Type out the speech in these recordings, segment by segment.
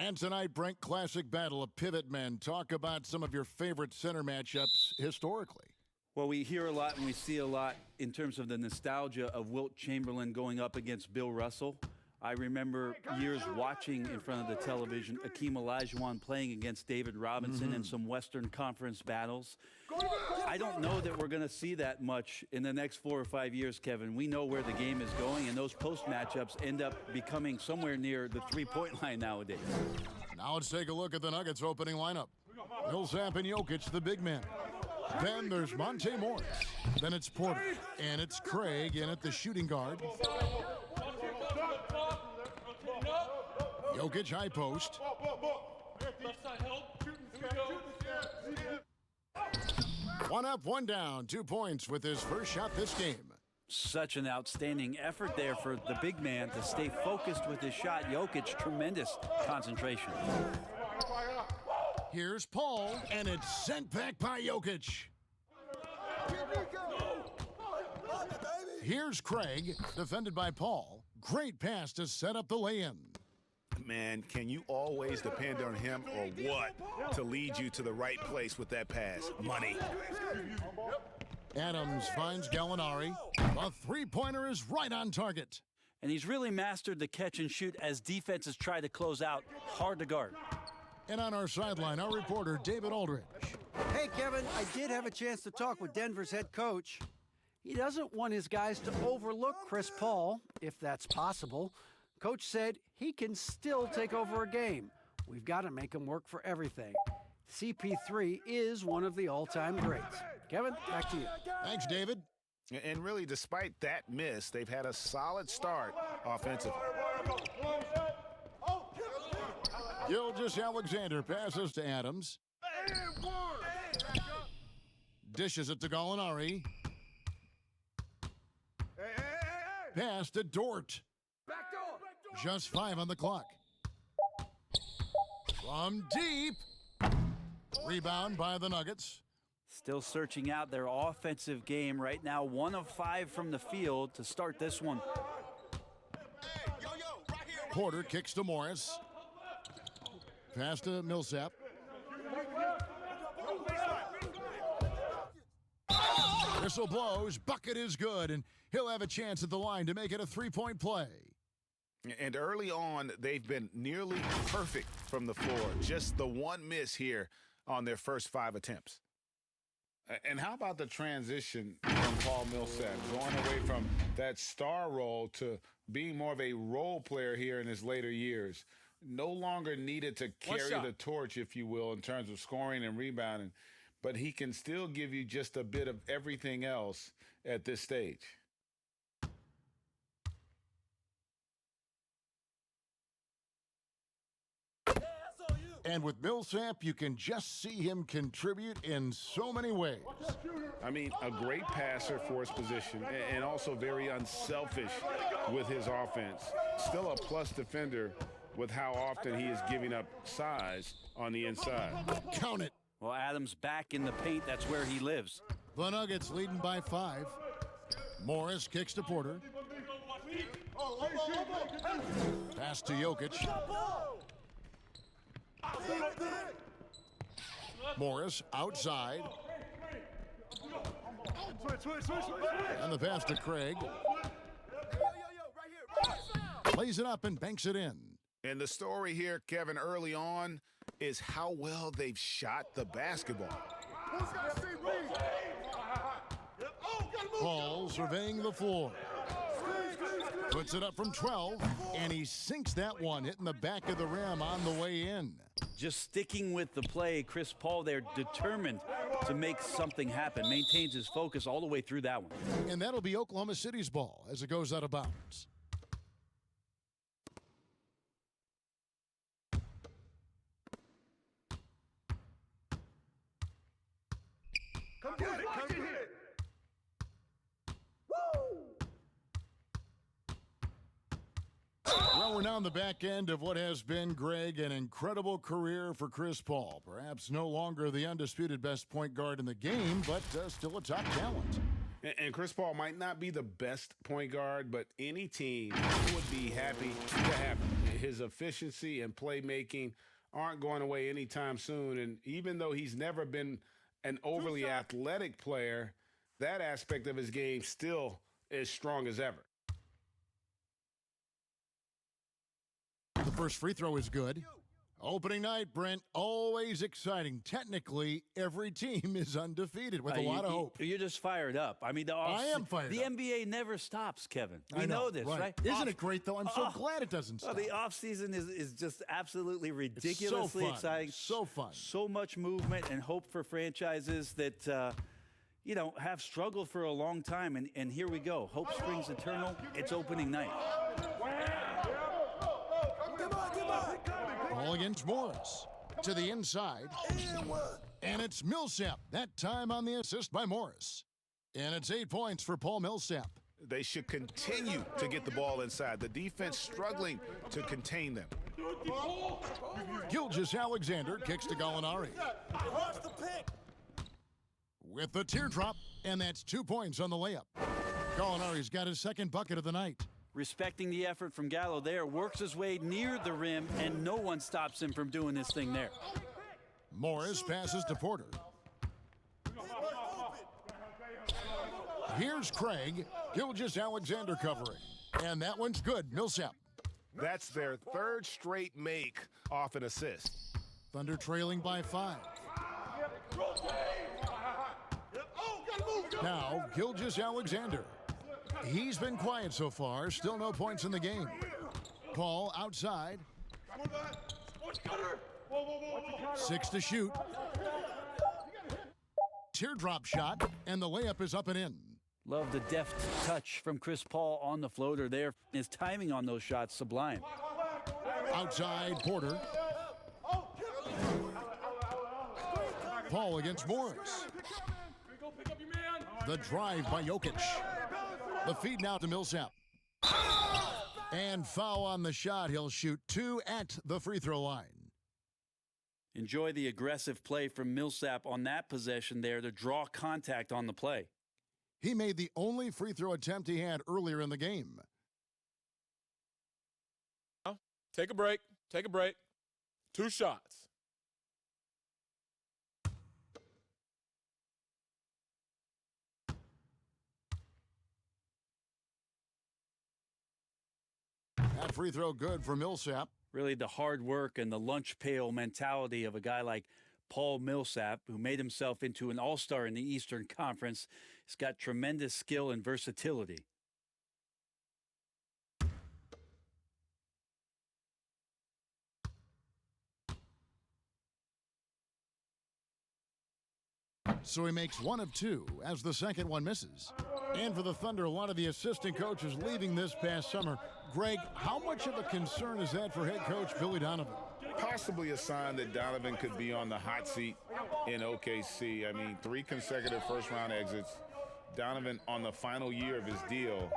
And tonight, Brent, classic battle of pivot men. Talk about some of your favorite center matchups historically. Well, we hear a lot and we see a lot in terms of the nostalgia of Wilt Chamberlain going up against Bill Russell. I remember years watching in front of the television Akeem Olajuwon playing against David Robinson in some Western Conference battles. I don't know that we're going to see that much in the next 4 or 5 years, Kevin. We know where the game is going, and those post matchups end up becoming somewhere near the three-point line nowadays. Now let's take a look at the Nuggets opening lineup. Millsap and Jokic, the big men. Then there's Monte Morris. Then it's Porter. And it's Craig in at the shooting guard. Jokic high post. One up, one down. 2 points with his first shot this game. Such an outstanding effort there for the big man to stay focused with his shot. Jokic, tremendous concentration. Here's Paul, and it's sent back by Jokic. Here's Craig, defended by Paul. Great pass to set up the lay-in. Man, can you always depend on him or what to lead you to the right place with that pass? Money. Adams finds Gallinari. The three-pointer is right on target. And he's really mastered the catch and shoot as defenses try to close out. Hard to guard. And on our sideline, our reporter, David Aldridge. Hey, Kevin, I did have a chance to talk with Denver's head coach. He doesn't want his guys to overlook Chris Paul, if that's possible. Coach said he can still take over a game. We've got to make him work for everything. CP3 is one of the all-time greats. Kevin, back to you. Thanks, David. And really, despite that miss, they've had a solid start offensively. Gilgeous-Alexander passes to Adams. Dishes it to Gallinari. Pass to Dort. Just 5 on the clock. From deep. Rebound by the Nuggets. Still searching out their offensive game right now. 1 of 5 from the field to start this one. Porter kicks to Morris. Pass to Millsap. Whistle blows. Bucket is good, and he'll have a chance at the line to make it a three-point play. And early on, they've been nearly perfect from the floor. Just the one miss here on their first 5 attempts. And how about the transition from Paul Millsap, going away from that star role to being more of a role player here in his later years? No longer needed to carry the torch, if you will, in terms of scoring and rebounding, but he can still give you just a bit of everything else at this stage. And with Millsap, you can just see him contribute in so many ways. I mean, a great passer for his position and also very unselfish with his offense. Still a plus defender with how often he is giving up size on the inside. Count it. Well, Adams back in the paint. That's where he lives. The Nuggets leading by 5. Morris kicks to Porter. Pass to Jokic. Morris outside. And the pass to Craig. Plays it up and banks it in. And the story here, Kevin, early on is how well they've shot the basketball. Paul surveying the floor. Puts it up from 12, and he sinks that one, hitting the back of the rim on the way in. Just sticking with the play, Chris Paul there, determined to make something happen. Maintains his focus all the way through that one. And that'll be Oklahoma City's ball as it goes out of bounds. Come get it, come get it. Well, we're now on the back end of what has been, Greg, an incredible career for Chris Paul. Perhaps no longer the undisputed best point guard in the game, but still a top talent. And Chris Paul might not be the best point guard, but any team would be happy to have him. His efficiency and playmaking aren't going away anytime soon. And even though he's never been an overly athletic player, that aspect of his game still is strong as ever. The first free throw is good. Opening night, Brent, always exciting. Technically, every team is undefeated with a lot of hope. You're just fired up. I mean, I am fired the up. NBA never stops, Kevin. We I know this, right? Isn't it great, though? I'm so glad it doesn't stop. The offseason is just absolutely ridiculously exciting. So fun. So much movement and hope for franchises that, have struggled for a long time. And here we go. Hope springs eternal. It's opening night. Ball against Morris. To the inside. And it's Millsap. That time on the assist by Morris. And it's 8 points for Paul Millsap. They should continue to get the ball inside. The defense struggling to contain them. Gilgeous-Alexander kicks to Gallinari. With the teardrop, and that's 2 points on the layup. Gallinari's got his second bucket of the night. Respecting the effort from Gallo there, works his way near the rim, and no one stops him from doing this thing there. Morris passes to Porter. Here's Craig. Gilgeous-Alexander covering. And that one's good. Millsap. That's their third straight make off an assist. Thunder trailing by 5. Now, Gilgeous-Alexander. He's been quiet so far. Still no points in the game. Paul outside. 6 to shoot. Teardrop shot, and the layup is up and in. Love the deft touch from Chris Paul on the floater there. His timing on those shots, sublime. Outside, Porter. Paul against Morris. The drive by Jokic. The feed now to Millsap. And foul on the shot. He'll shoot 2 at the free throw line. Enjoy the aggressive play from Millsap on that possession there to draw contact on the play. He made the only free throw attempt he had earlier in the game. Take a break. Take a break. 2 shots. That free throw good for Millsap. Really the hard work and the lunch pail mentality of a guy like Paul Millsap, who made himself into an all-star in the Eastern Conference. He's got tremendous skill and versatility. So he makes 1 of 2 as the second one misses. And for the Thunder, a lot of the assistant coaches leaving this past summer. Greg, how much of a concern is that for head coach Billy Donovan? Possibly a sign that Donovan could be on the hot seat in OKC. I mean, 3 consecutive first-round exits. Donovan on the final year of his deal.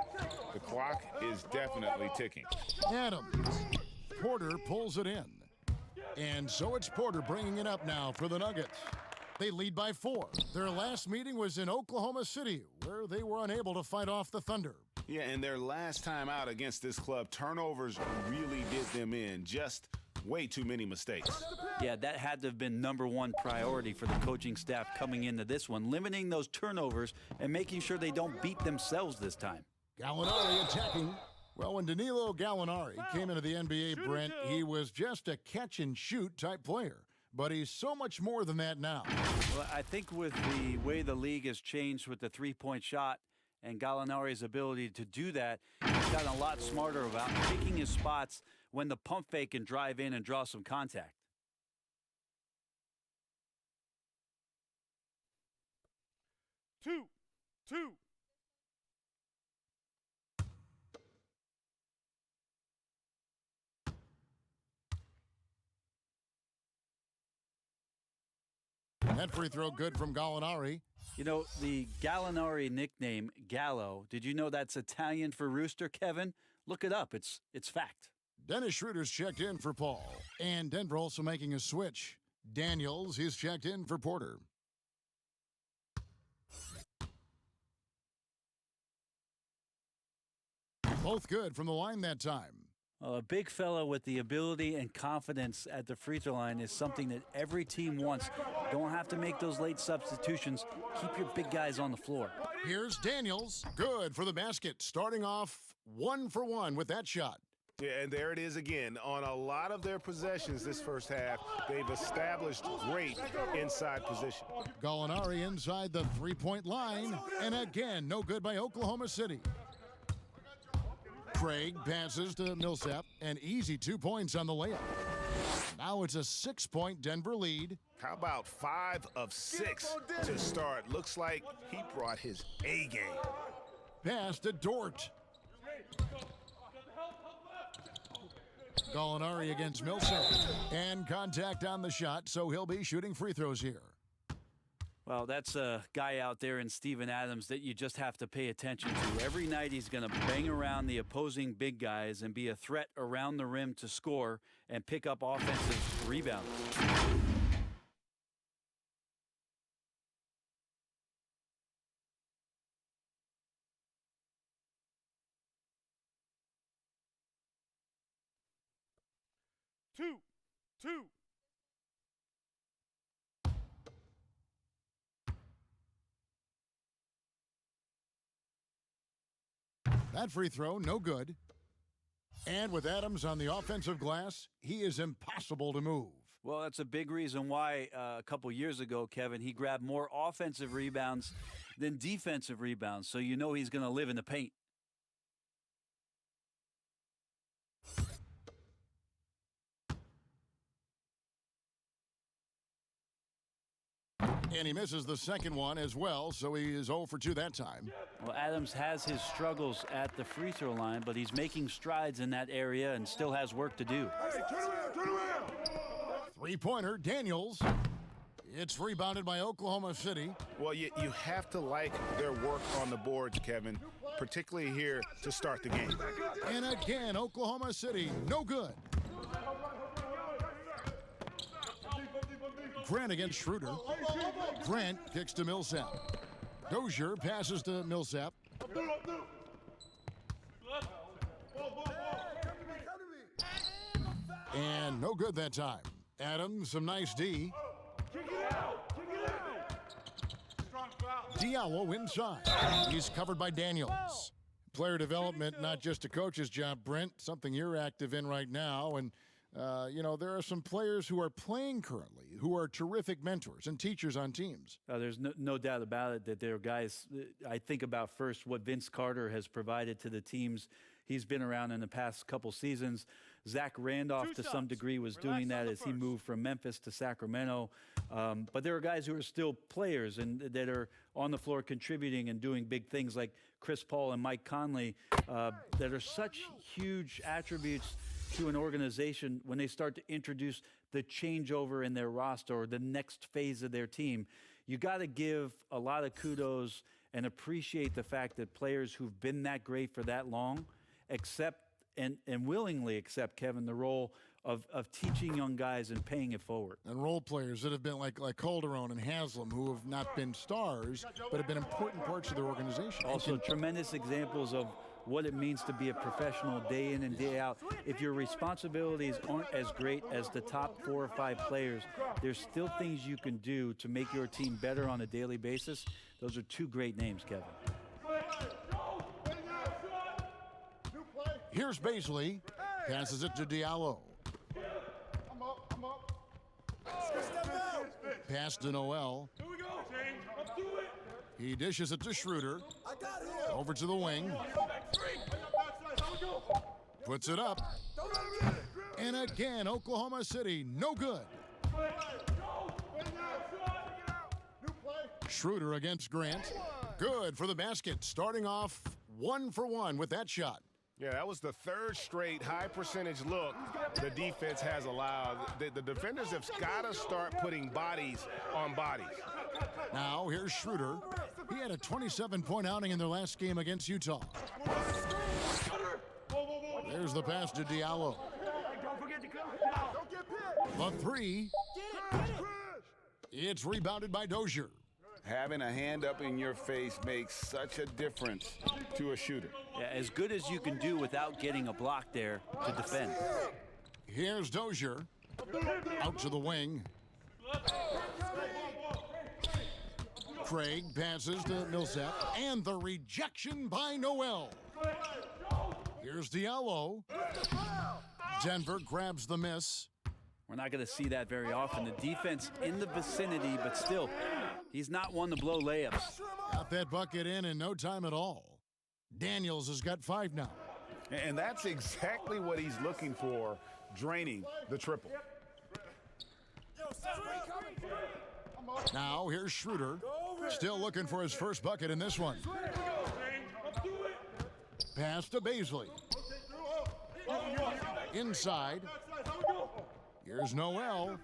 The clock is definitely ticking. Adams. Porter pulls it in. And so it's Porter bringing it up now for the Nuggets. They lead by 4. Their last meeting was in Oklahoma City, where they were unable to fight off the Thunder. Yeah, and their last time out against this club, turnovers really did them in. Just way too many mistakes. Yeah, that had to have been #1 priority for the coaching staff coming into this one, limiting those turnovers and making sure they don't beat themselves this time. Gallinari attacking. Well, when Danilo Gallinari came into the NBA, Brent, he was just a catch-and-shoot type player. But he's so much more than that now. Well, I think with the way the league has changed with the three-point shot and Gallinari's ability to do that, he's gotten a lot smarter about picking his spots when the pump fake can drive in and draw some contact. Two. That free throw good from Gallinari. You know, the Gallinari nickname, Gallo, did you know that's Italian for rooster, Kevin? Look it up. It's fact. Dennis Schroeder's checked in for Paul. And Denver also making a switch. Daniels, he's checked in for Porter. Both good from the line that time. A big fella with the ability and confidence at the free throw line is something that every team wants. Don't have to make those late substitutions. Keep your big guys on the floor. Here's Daniels. Good for the basket. Starting off 1 for 1 with that shot. Yeah, and there it is again. On a lot of their possessions this first half, they've established great inside position. Gallinari inside the three-point line. And again, no good by Oklahoma City. Craig passes to Millsap. An easy 2 points on the layup. Now it's a 6-point Denver lead. How about 5 of 6 to start? Looks like he brought his A game. Pass to Dort. Gallinari against Millsap. And contact on the shot, so he'll be shooting free throws here. Well, that's a guy out there in Steven Adams that you just have to pay attention to. Every night he's going to bang around the opposing big guys and be a threat around the rim to score and pick up offensive rebounds. Two. That free throw, no good. And with Adams on the offensive glass, he is impossible to move. Well, that's a big reason why a couple years ago, Kevin, he grabbed more offensive rebounds than defensive rebounds, so you know he's going to live in the paint. And he misses the second one as well, so he is 0 for 2 that time. Well, Adams has his struggles at the free throw line, but he's making strides in that area and still has work to do. Hey, turn around. Three-pointer, Daniels. It's rebounded by Oklahoma City. Well, you have to like their work on the boards, Kevin, particularly here to start the game. And again, Oklahoma City, no good. Grant against Schroeder. Grant kicks to Millsap. Dozier passes to Millsap. And no good that time. Adams, some nice D. Diallo inside. He's covered by Daniels. Player development, not just a coach's job, Brent, something you're active in right now. And there are some players who are playing currently who are terrific mentors and teachers on teams. There's no doubt about it that there are guys. I think about first what Vince Carter has provided to the teams he's been around in the past couple seasons. Zach Randolph, to some degree, was doing that as he moved from Memphis to Sacramento. But there are guys who are still players and that are on the floor contributing and doing big things like Chris Paul and Mike Conley that are such huge attributes to an organization when they start to introduce the changeover in their roster or the next phase of their team. You got to give a lot of kudos and appreciate the fact that players who've been that great for that long accept and willingly accept, Kevin, the role of teaching young guys and paying it forward. And role players that have been like Calderon and Haslam, who have not been stars, but have been important parts of their organization. Also, tremendous examples of what it means to be a professional day in and day out. If your responsibilities aren't as great as the top 4 or 5 players, there's still things you can do to make your team better on a daily basis. Those are 2 great names, Kevin. Here's Baisley. Passes it to Diallo. I'm up. Pass to Noel. Here we go. Let's do it. He dishes it to Schroeder. Over to the wing. Puts it up. And again, Oklahoma City, no good. Schroeder against Grant. Good for the basket. Starting off 1 for 1 with that shot. Yeah, that was the 3rd straight high percentage look the defense has allowed. The defenders have got to start putting bodies on bodies. Now here's Schroeder. He had a 27-point outing in their last game against Utah. There's the pass to Diallo. The 3. It's rebounded by Dozier. Having a hand up in your face makes such a difference to a shooter. Yeah, as good as you can do without getting a block there to defend. Here's Dozier. Out to the wing. Craig passes to Millsap. And the rejection by Noel. Here's Diallo. Denver grabs the miss. We're not going to see that very often. The defense in the vicinity, but still, he's not one to blow layups. Got that bucket in no time at all. Daniels has got 5 now. And that's exactly what he's looking for, draining the triple. Now here's Schroeder. Still looking for his first bucket in this one. Pass to Baisley. Inside. Here's Noel.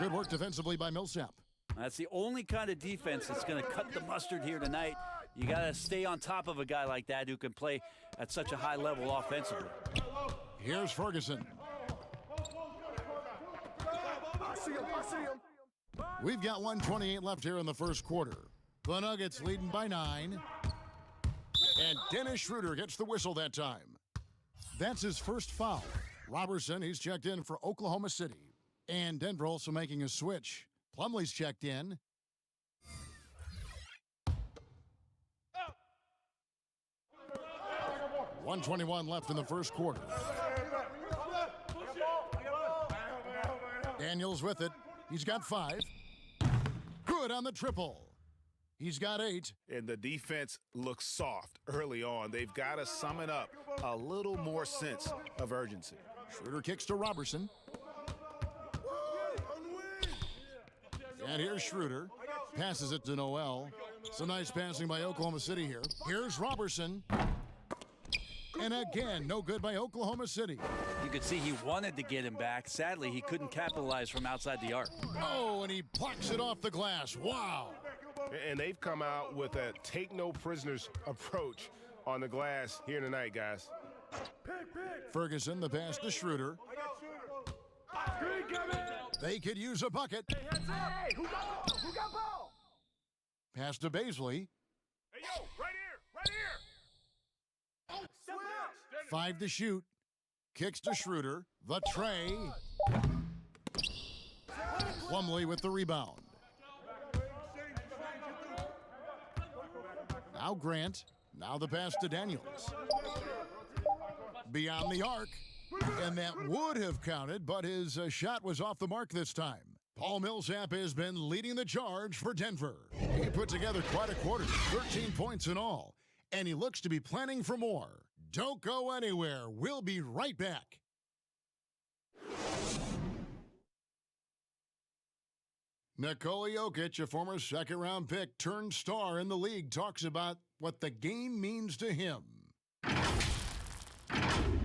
Good work defensively by Millsap. That's the only kind of defense that's going to cut the mustard here tonight. You got to stay on top of a guy like that who can play at such a high level offensively. Here's Ferguson. We've got 1:28 left here in the first quarter. The Nuggets leading by 9. And Dennis Schroeder gets the whistle that time. That's his first foul. Robertson, he's checked in for Oklahoma City. And Denver also making a switch. Plumlee's checked in. .121 left in the first quarter. Daniels with it. He's got 5. Good on the triple. He's got 8. And the defense looks soft early on. They've got to sum it up. A little more sense of urgency. Schroeder kicks to Robertson. And here's Schroeder. Passes it to Noel. Some nice passing by Oklahoma City here. Here's Robertson. And again, no good by Oklahoma City. You could see he wanted to get him back. Sadly, he couldn't capitalize from outside the arc. Oh, and he blocks it off the glass. Wow. And they've come out with a take-no-prisoners approach on the glass here tonight, guys. Ferguson, the pass to Schroeder. They could use a bucket. Hey, who got ball? Pass to Baisley. Hey, yo, right here. 5 to shoot. Kicks to Schroeder. The tray. Plumlee with the rebound. Now Grant. Now the pass to Daniels. Beyond the arc. And that would have counted, but his shot was off the mark this time. Paul Millsap has been leading the charge for Denver. He put together quite a quarter, 13 points in all. And he looks to be planning for more. Don't go anywhere. We'll be right back. Nikola Jokic, a former second-round pick turned star in the league, talks about what the game means to him.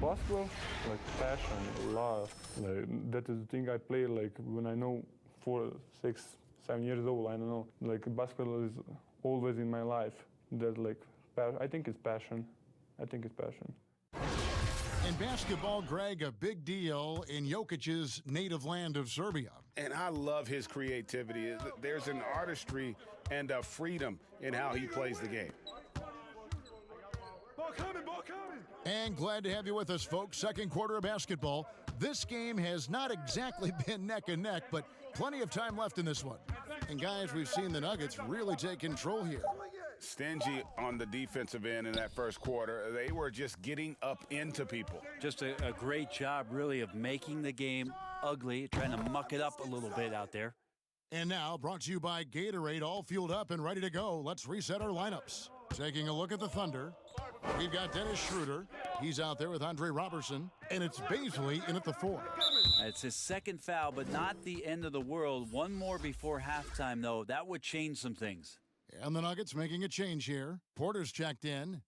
Basketball, like passion, love. Like, that is the thing I play like when I know 4, 6, 7 years old. I don't know. Like basketball is always in my life. That like I think it's passion. I think it's passion. In basketball, Greg, a big deal in Jokic's native land of Serbia. And I love his creativity. There's an artistry and a freedom in how he plays the game. Ball coming. And glad to have you with us, folks. Second quarter of basketball. This game has not exactly been neck and neck, but plenty of time left in this one. And guys, we've seen the Nuggets really take control here. Stingy on the defensive end in that first quarter. They were just getting up into people. Just a great job, really, of making the game ugly, trying to muck it up a little bit out there. And now, brought to you by Gatorade, all fueled up and ready to go. Let's reset our lineups. Taking a look at the Thunder, we've got Dennis Schroeder. He's out there with Andre Robertson, and it's Baisley in at the 4. It's his second foul, but not the end of the world. One more before halftime, though. That would change some things. And the Nuggets making a change here. Porter's checked in.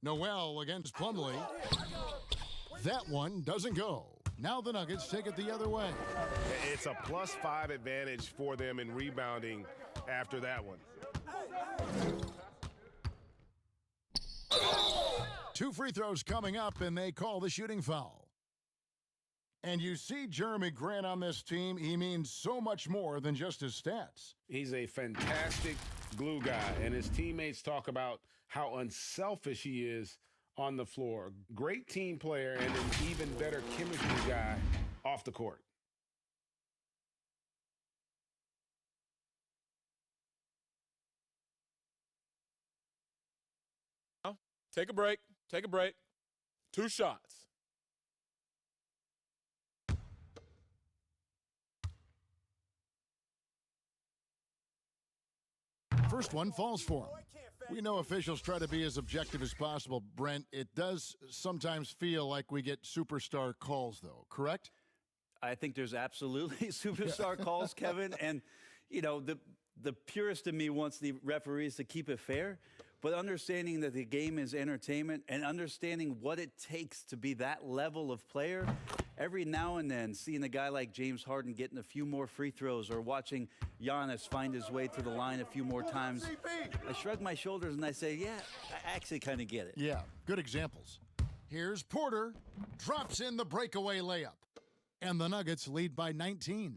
Noel against Plumlee. That one doesn't go. Now the Nuggets take it the other way. It's a +5 advantage for them in rebounding after that one. 2 free throws coming up, and they call the shooting foul. And you see Jeremy Grant on this team, he means so much more than just his stats. He's a fantastic glue guy, and his teammates talk about how unselfish he is on the floor. Great team player and an even better chemistry guy off the court. Take a break. Take a break. 2 shots. First one falls for him. We know officials try to be as objective as possible, Brent. It does sometimes feel like we get superstar calls, though, correct? I think there's absolutely superstar calls, Kevin. And, you know, the purist in me wants the referees to keep it fair, but understanding that the game is entertainment and understanding what it takes to be that level of player, every now and then seeing a guy like James Harden getting a few more free throws or watching Giannis find his way to the line a few more times, I shrug my shoulders and I say, yeah, I actually kind of get it. Yeah, good examples. Here's Porter, drops in the breakaway layup, and the Nuggets lead by 19.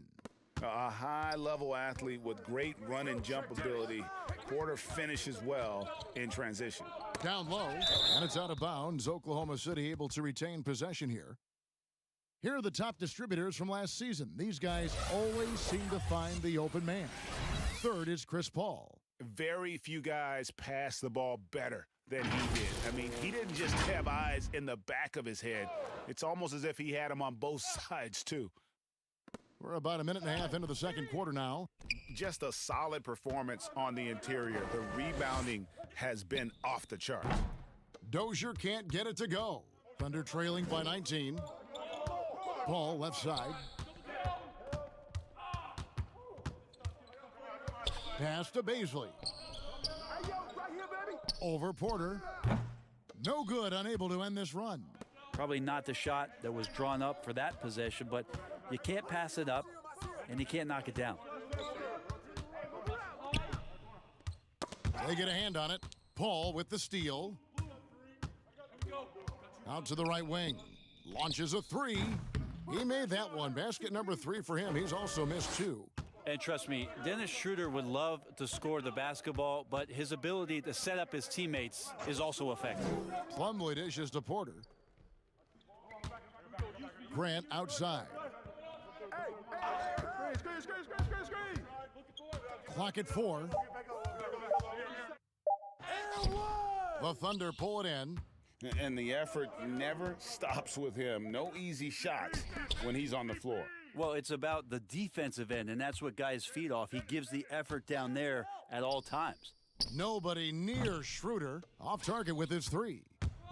A high-level athlete with great run and jump ability. Porter finishes well in transition. Down low, and it's out of bounds. Oklahoma City able to retain possession here. Here are the top distributors from last season. These guys always seem to find the open man. Third is Chris Paul. Very few guys pass the ball better than he did. I mean, he didn't just have eyes in the back of his head. It's almost as if he had them on both sides, too. We're about a minute and a half into the second quarter now. Just a solid performance on the interior. The rebounding has been off the chart. Dozier can't get it to go. Thunder trailing by 19. Paul left side. Pass to Baisley. Over Porter. No good, unable to end this run. Probably not the shot that was drawn up for that possession, but you can't pass it up, and you can't knock it down. They get a hand on it. Paul with the steal. Out to the right wing. Launches a three. He made that one. Basket number 3 for him. He's also missed 2. And trust me, Dennis Schroeder would love to score the basketball, but his ability to set up his teammates is also effective. Plumlee dishes to Porter. Grant outside. Clock at 4. The Thunder pull it in. And the effort never stops with him. No easy shots when he's on the floor. Well, it's about the defensive end, and that's what guys feed off. He gives the effort down there at all times. Nobody near Schroeder. Off target with his 3.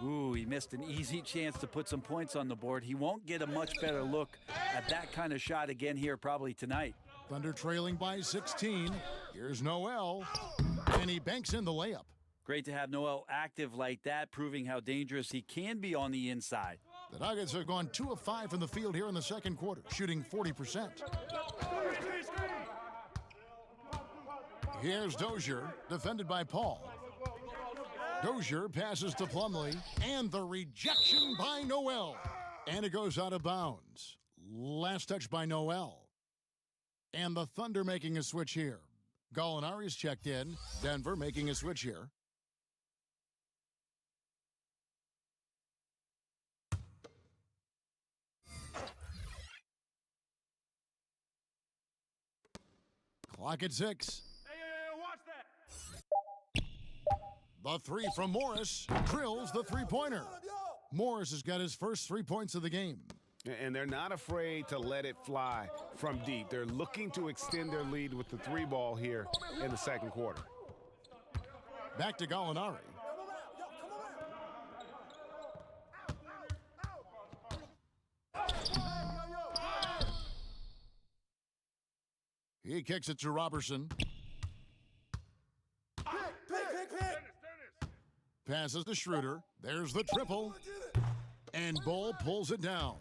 Ooh, he missed an easy chance to put some points on the board. He won't get a much better look at that kind of shot again here probably tonight. Thunder trailing by 16. Here's Noel, and he banks in the layup. Great to have Noel active like that, proving how dangerous he can be on the inside. The Nuggets have gone 2 of 5 from the field here in the second quarter, shooting 40%. Here's Dozier, defended by Paul. Dozier passes to Plumlee, and the rejection by Noel. And it goes out of bounds. Last touch by Noel. And the Thunder making a switch here. Gallinari's checked in. Denver making a switch here. Clock at 6. Watch that. The 3 from Morris drills the three-pointer. Morris has got his first 3 points of the game. And they're not afraid to let it fly from deep. They're looking to extend their lead with the 3 ball here in the second quarter. Back to Gallinari. He kicks it to Robertson. Passes to Schroeder. There's the triple. And Bull pulls it down.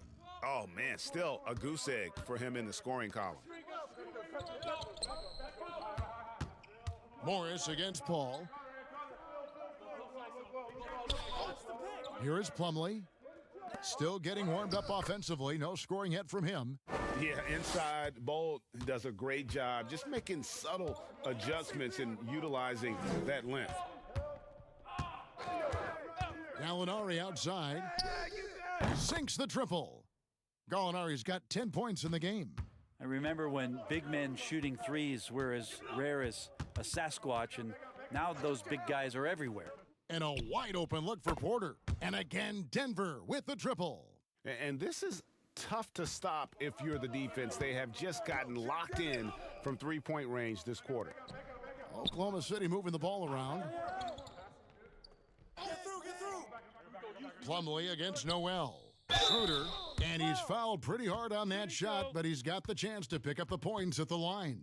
Oh, man, still a goose egg for him in the scoring column. Morris against Paul. Here is Plumlee. Still getting warmed up offensively. No scoring yet from him. Yeah, inside, Bolt does a great job just making subtle adjustments and utilizing that length. Gallinari outside. Sinks the triple. Gallinari's got 10 points in the game. I remember when big men shooting threes were as rare as a Sasquatch, and now those big guys are everywhere. And a wide open look for Porter. And again, Denver with the triple. And this is tough to stop if you're the defense. They have just gotten locked in from three-point range this quarter. Oklahoma City moving the ball around. Plumlee against Noel. Schroeder, and he's fouled pretty hard on that shot, but he's got the chance to pick up the points at the line.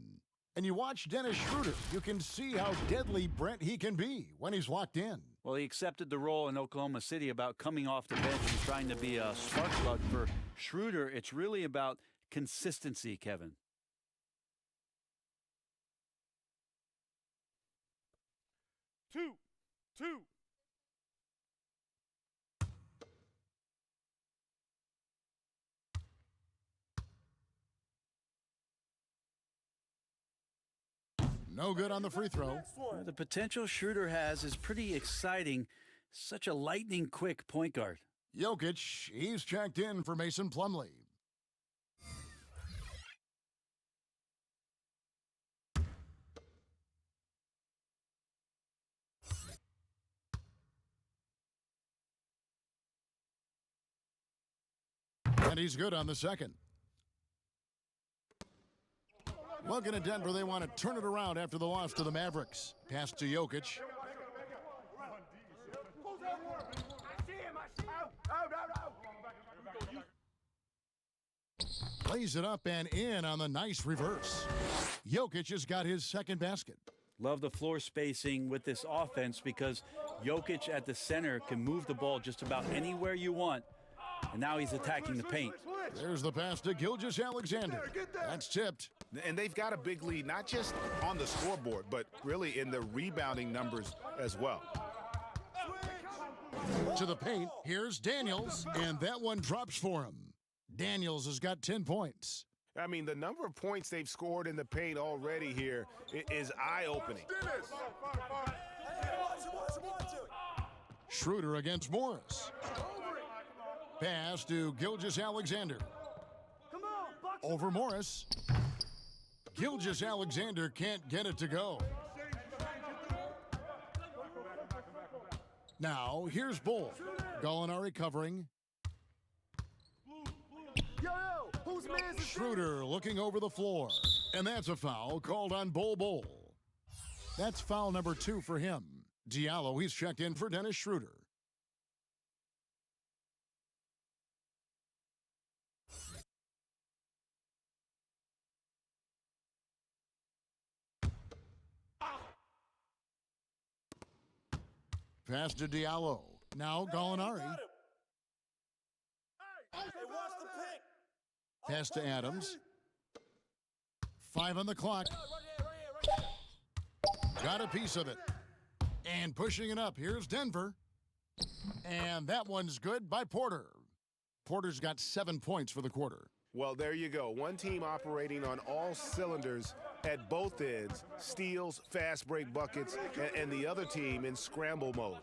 And you watch Dennis Schroeder, you can see how deadly Brent he can be when he's locked in. Well, he accepted the role in Oklahoma City about coming off the bench and trying to be a spark plug. For Schroeder, it's really about consistency, Kevin. Two. No good on the free throw. The potential Schroeder has is pretty exciting. Such a lightning-quick point guard. Jokic, he's checked in for Mason Plumlee. And he's good on the second. Looking at Denver, they want to turn it around after the loss to the Mavericks. Pass to Jokic. Plays it up and in on the nice reverse. Jokic has got his second basket. Love the floor spacing with this offense because Jokic at the center can move the ball just about anywhere you want. And now he's attacking the paint. There's the pass to Gilgeous-Alexander. That's tipped. And they've got a big lead, not just on the scoreboard, but really in the rebounding numbers as well. To the paint, here's Daniels, and that one drops for him. Daniels has got 10 points. I mean, the number of points they've scored in the paint already here is eye-opening. Schroeder against Morris. Pass to Gilgeous-Alexander. Over Morris. Gilgeous-Alexander can't get it to go. Now, here's Bull. Gallinari covering. Schroeder looking over the floor. And that's a foul called on Bull. That's foul number 2 for him. Diallo, he's checked in for Dennis Schroeder. Pass to Diallo. Now Gallinari. Pass to Adams. 5 on the clock. Got a piece of it. And pushing it up. Here's Denver. And that one's good by Porter. Porter's got 7 points for the quarter. Well, there you go. One team operating on all cylinders at both ends. Steals, fast break buckets, and the other team in scramble mode.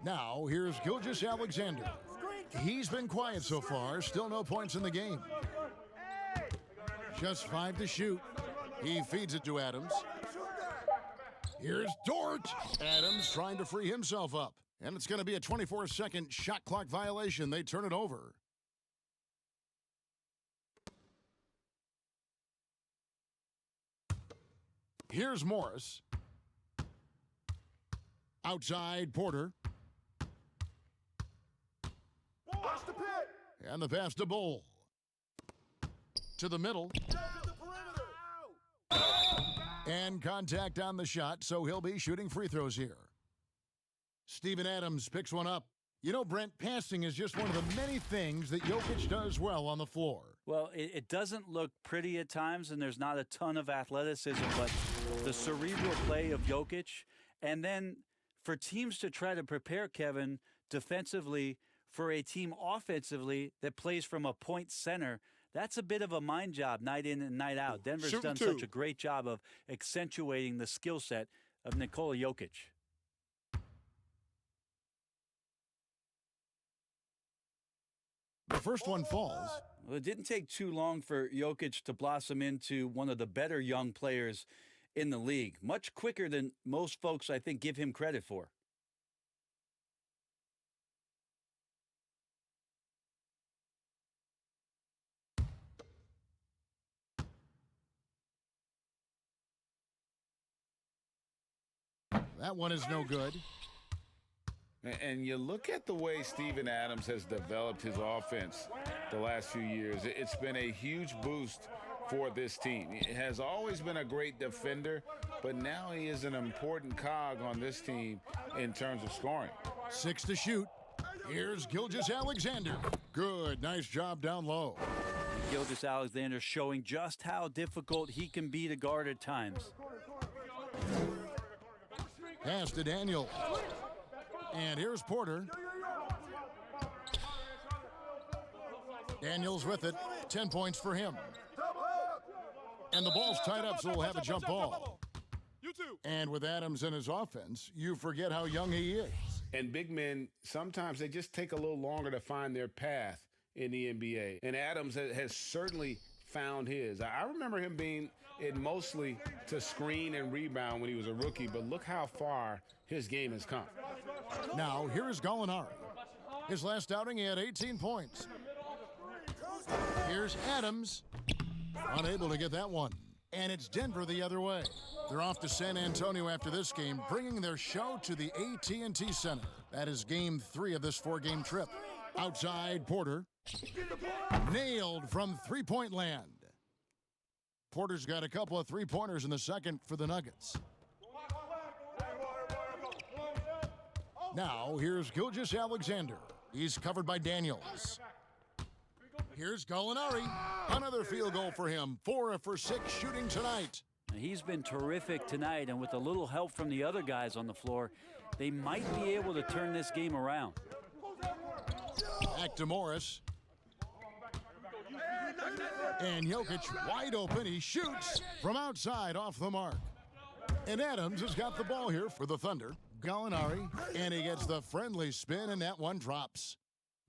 Now, here's Gilgeous-Alexander. He's been quiet so far. Still no points in the game. Just 5 to shoot. He feeds it to Adams. Here's Dort. Adams trying to free himself up. And it's going to be a 24-second shot clock violation. They turn it over. Here's Morris. Outside, Porter. And the pass to Bull. To the middle. And contact on the shot, so he'll be shooting free throws here. Steven Adams picks one up. You know, Brent, passing is just one of the many things that Jokic does well on the floor. Well, it doesn't look pretty at times, and there's not a ton of athleticism, but the cerebral play of Jokic, and then for teams to try to prepare Kevin defensively for a team offensively that plays from a point center. That's a bit of a mind job night in and night out. Denver's Shooting done two. such a great job of accentuating the skill set of Nikola Jokic. The first one falls. Well, it didn't take too long for Jokic to blossom into one of the better young players in the league. Much quicker than most folks, I think, give him credit for. That one is no good. And you look at the way Steven Adams has developed his offense the last few years. It's been a huge boost for this team. He has always been a great defender, but now he is an important cog on this team in terms of scoring. 6 to shoot. Here's Gilgeous-Alexander. Good, nice job down low. Gilgeous-Alexander showing just how difficult he can be to guard at times. Pass to Daniel. And here's Porter. Daniels with it. 10 points for him. And the ball's tied up, so we'll have a jump ball. And with Adams in his offense, you forget how young he is. And big men, sometimes they just take a little longer to find their path in the NBA. And Adams has certainly found his. I remember him being in mostly to screen and rebound when he was a rookie, but look how far his game has come. Now, here is Gallinari. His last outing, he had 18 points. Here's Adams. Unable to get that one. And it's Denver the other way. They're off to San Antonio after this game, bringing their show to the AT&T Center. That is game 3 of this 4-game trip. Outside, Porter. Nailed from three-point land. Porter's got a couple of three-pointers in the second for the Nuggets. Now, here's Gilgeous-Alexander. He's covered by Daniels. Here's Gallinari. Another field goal for him. 4 for 6 shooting tonight. He's been terrific tonight, and with a little help from the other guys on the floor, they might be able to turn this game around. Back to Morris. And Jokic wide open. He shoots from outside off the mark. And Adams has got the ball here for the Thunder. Gallinari, and he gets the friendly spin, and that one drops.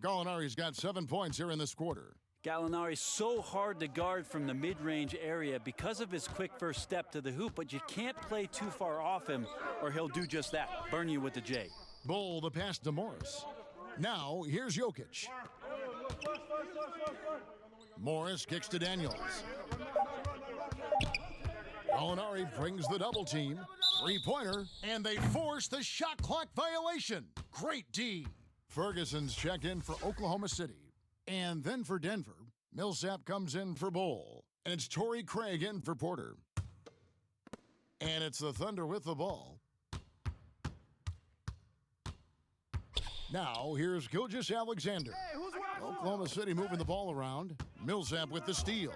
Gallinari's got 7 points here in this quarter. Gallinari's so hard to guard from the mid-range area because of his quick first step to the hoop, but you can't play too far off him or he'll do just that, burn you with the J. Bull the pass to Morris. Now, here's Jokic. Morris kicks to Daniels. Gallinari brings the double team. Three-pointer, and they force the shot clock violation. Great D. Ferguson's checked in for Oklahoma City. And then for Denver, Millsap comes in for Bull. And it's Torrey Craig in for Porter. And it's the Thunder with the ball. Now, here's Gilgeous-Alexander. Oklahoma City moving the ball around. Millsap with the steal.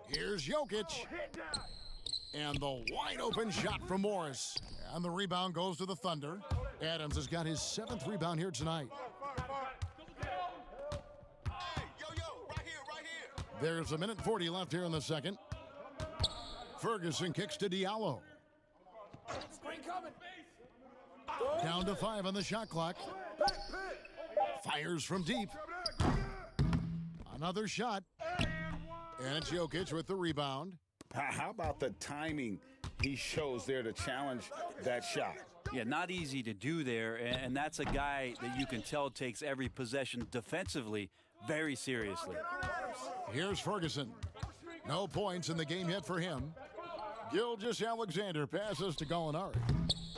Here's Jokic. And the wide open shot from Morris. And the rebound goes to the Thunder. Adams has got his 7th rebound here tonight. There's 1:40 left here in the second. Ferguson kicks to Diallo. Down to 5 on the shot clock. Fires from deep. Another shot. And it's Jokic with the rebound. How about the timing he shows there to challenge that shot? Yeah, not easy to do there, and that's a guy that you can tell takes every possession defensively very seriously. Here's Ferguson. No points in the game yet for him. Gilgeous-Alexander passes to Gallinari.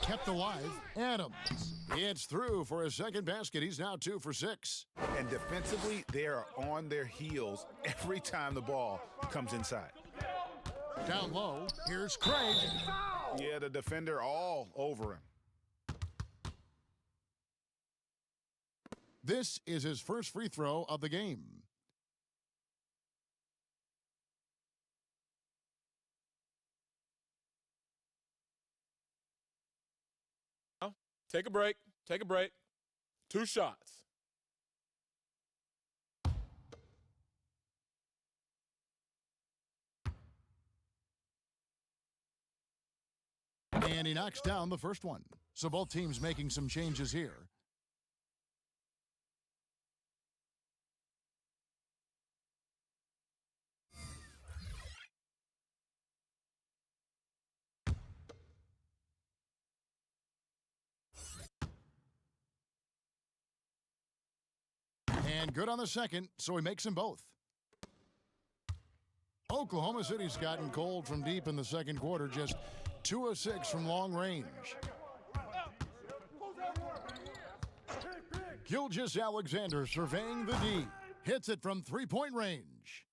Kept alive. Adams. It's through for his second basket. He's now 2 for 6. And defensively, they are on their heels every time the ball comes inside. Down low, here's Craig. Yeah, the defender all over him. This is his first free throw of the game. Take a break. Take a break. 2 shots. And he knocks down the first one. So both teams making some changes here. And good on the second, so he makes them both. Oklahoma City's gotten cold from deep in the second quarter, just 2 of 6 from long range. Gilgeous-Alexander surveying the D. Hits it from three-point range.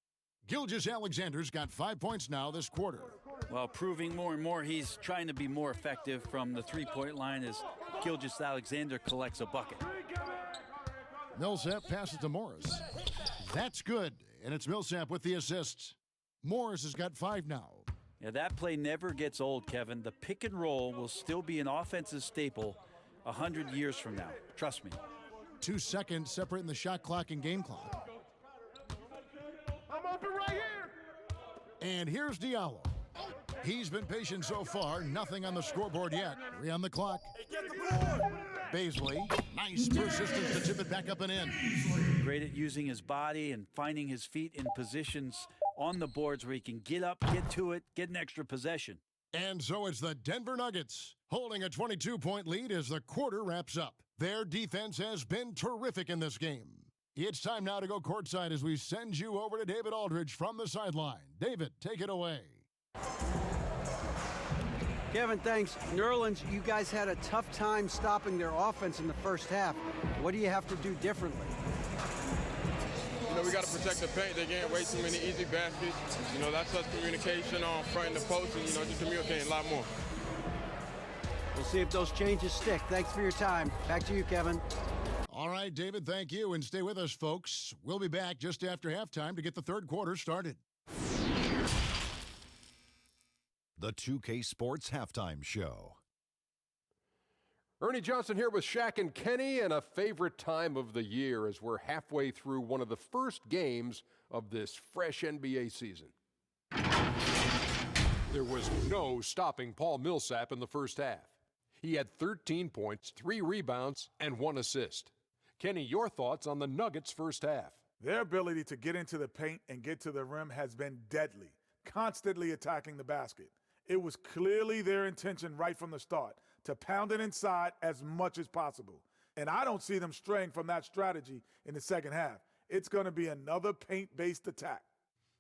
Gilgeous-Alexander's got 5 points now this quarter. Well, proving more and more he's trying to be more effective from the three-point line as Gilgeous-Alexander collects a bucket. Millsap passes to Morris. That's good, and it's Millsap with the assists. Morris has got 5 now. Yeah, that play never gets old, Kevin. The pick and roll will still be an offensive staple 100 years from now. Trust me. 2 seconds separating the shot clock and game clock. I'm open right here. And here's Diallo. He's been patient so far. Nothing on the scoreboard yet. 3 on the clock. Baisley, nice persistence to tip it back up and in. Great at using his body and finding his feet in positions on the boards where he can get up, get to it, get an extra possession. And so it's the Denver Nuggets holding a 22-point lead as the quarter wraps up. Their defense has been terrific in this game. It's time now to go courtside as we send you over to David Aldridge from the sideline. David, take it away. Kevin, thanks. New Orleans, you guys had a tough time stopping their offense in the first half. What do you have to do differently? We got to protect the paint. They're getting way too many easy baskets. That's us communication on front and the post and, just communicating a lot more. We'll see if those changes stick. Thanks for your time. Back to you, Kevin. All right, David, thank you. And stay with us, folks. We'll be back just after halftime to get the third quarter started. The 2K Sports Halftime Show. Ernie Johnson here with Shaq and Kenny, and a favorite time of the year as we're halfway through one of the first games of this fresh NBA season. There was no stopping Paul Millsap in the first half. He had 13 points, 3 rebounds, and 1 assist. Kenny, your thoughts on the Nuggets' first half? Their ability to get into the paint and get to the rim has been deadly, constantly attacking the basket. It was clearly their intention right from the start to pound it inside as much as possible. And I don't see them straying from that strategy in the second half. It's going to be another paint-based attack.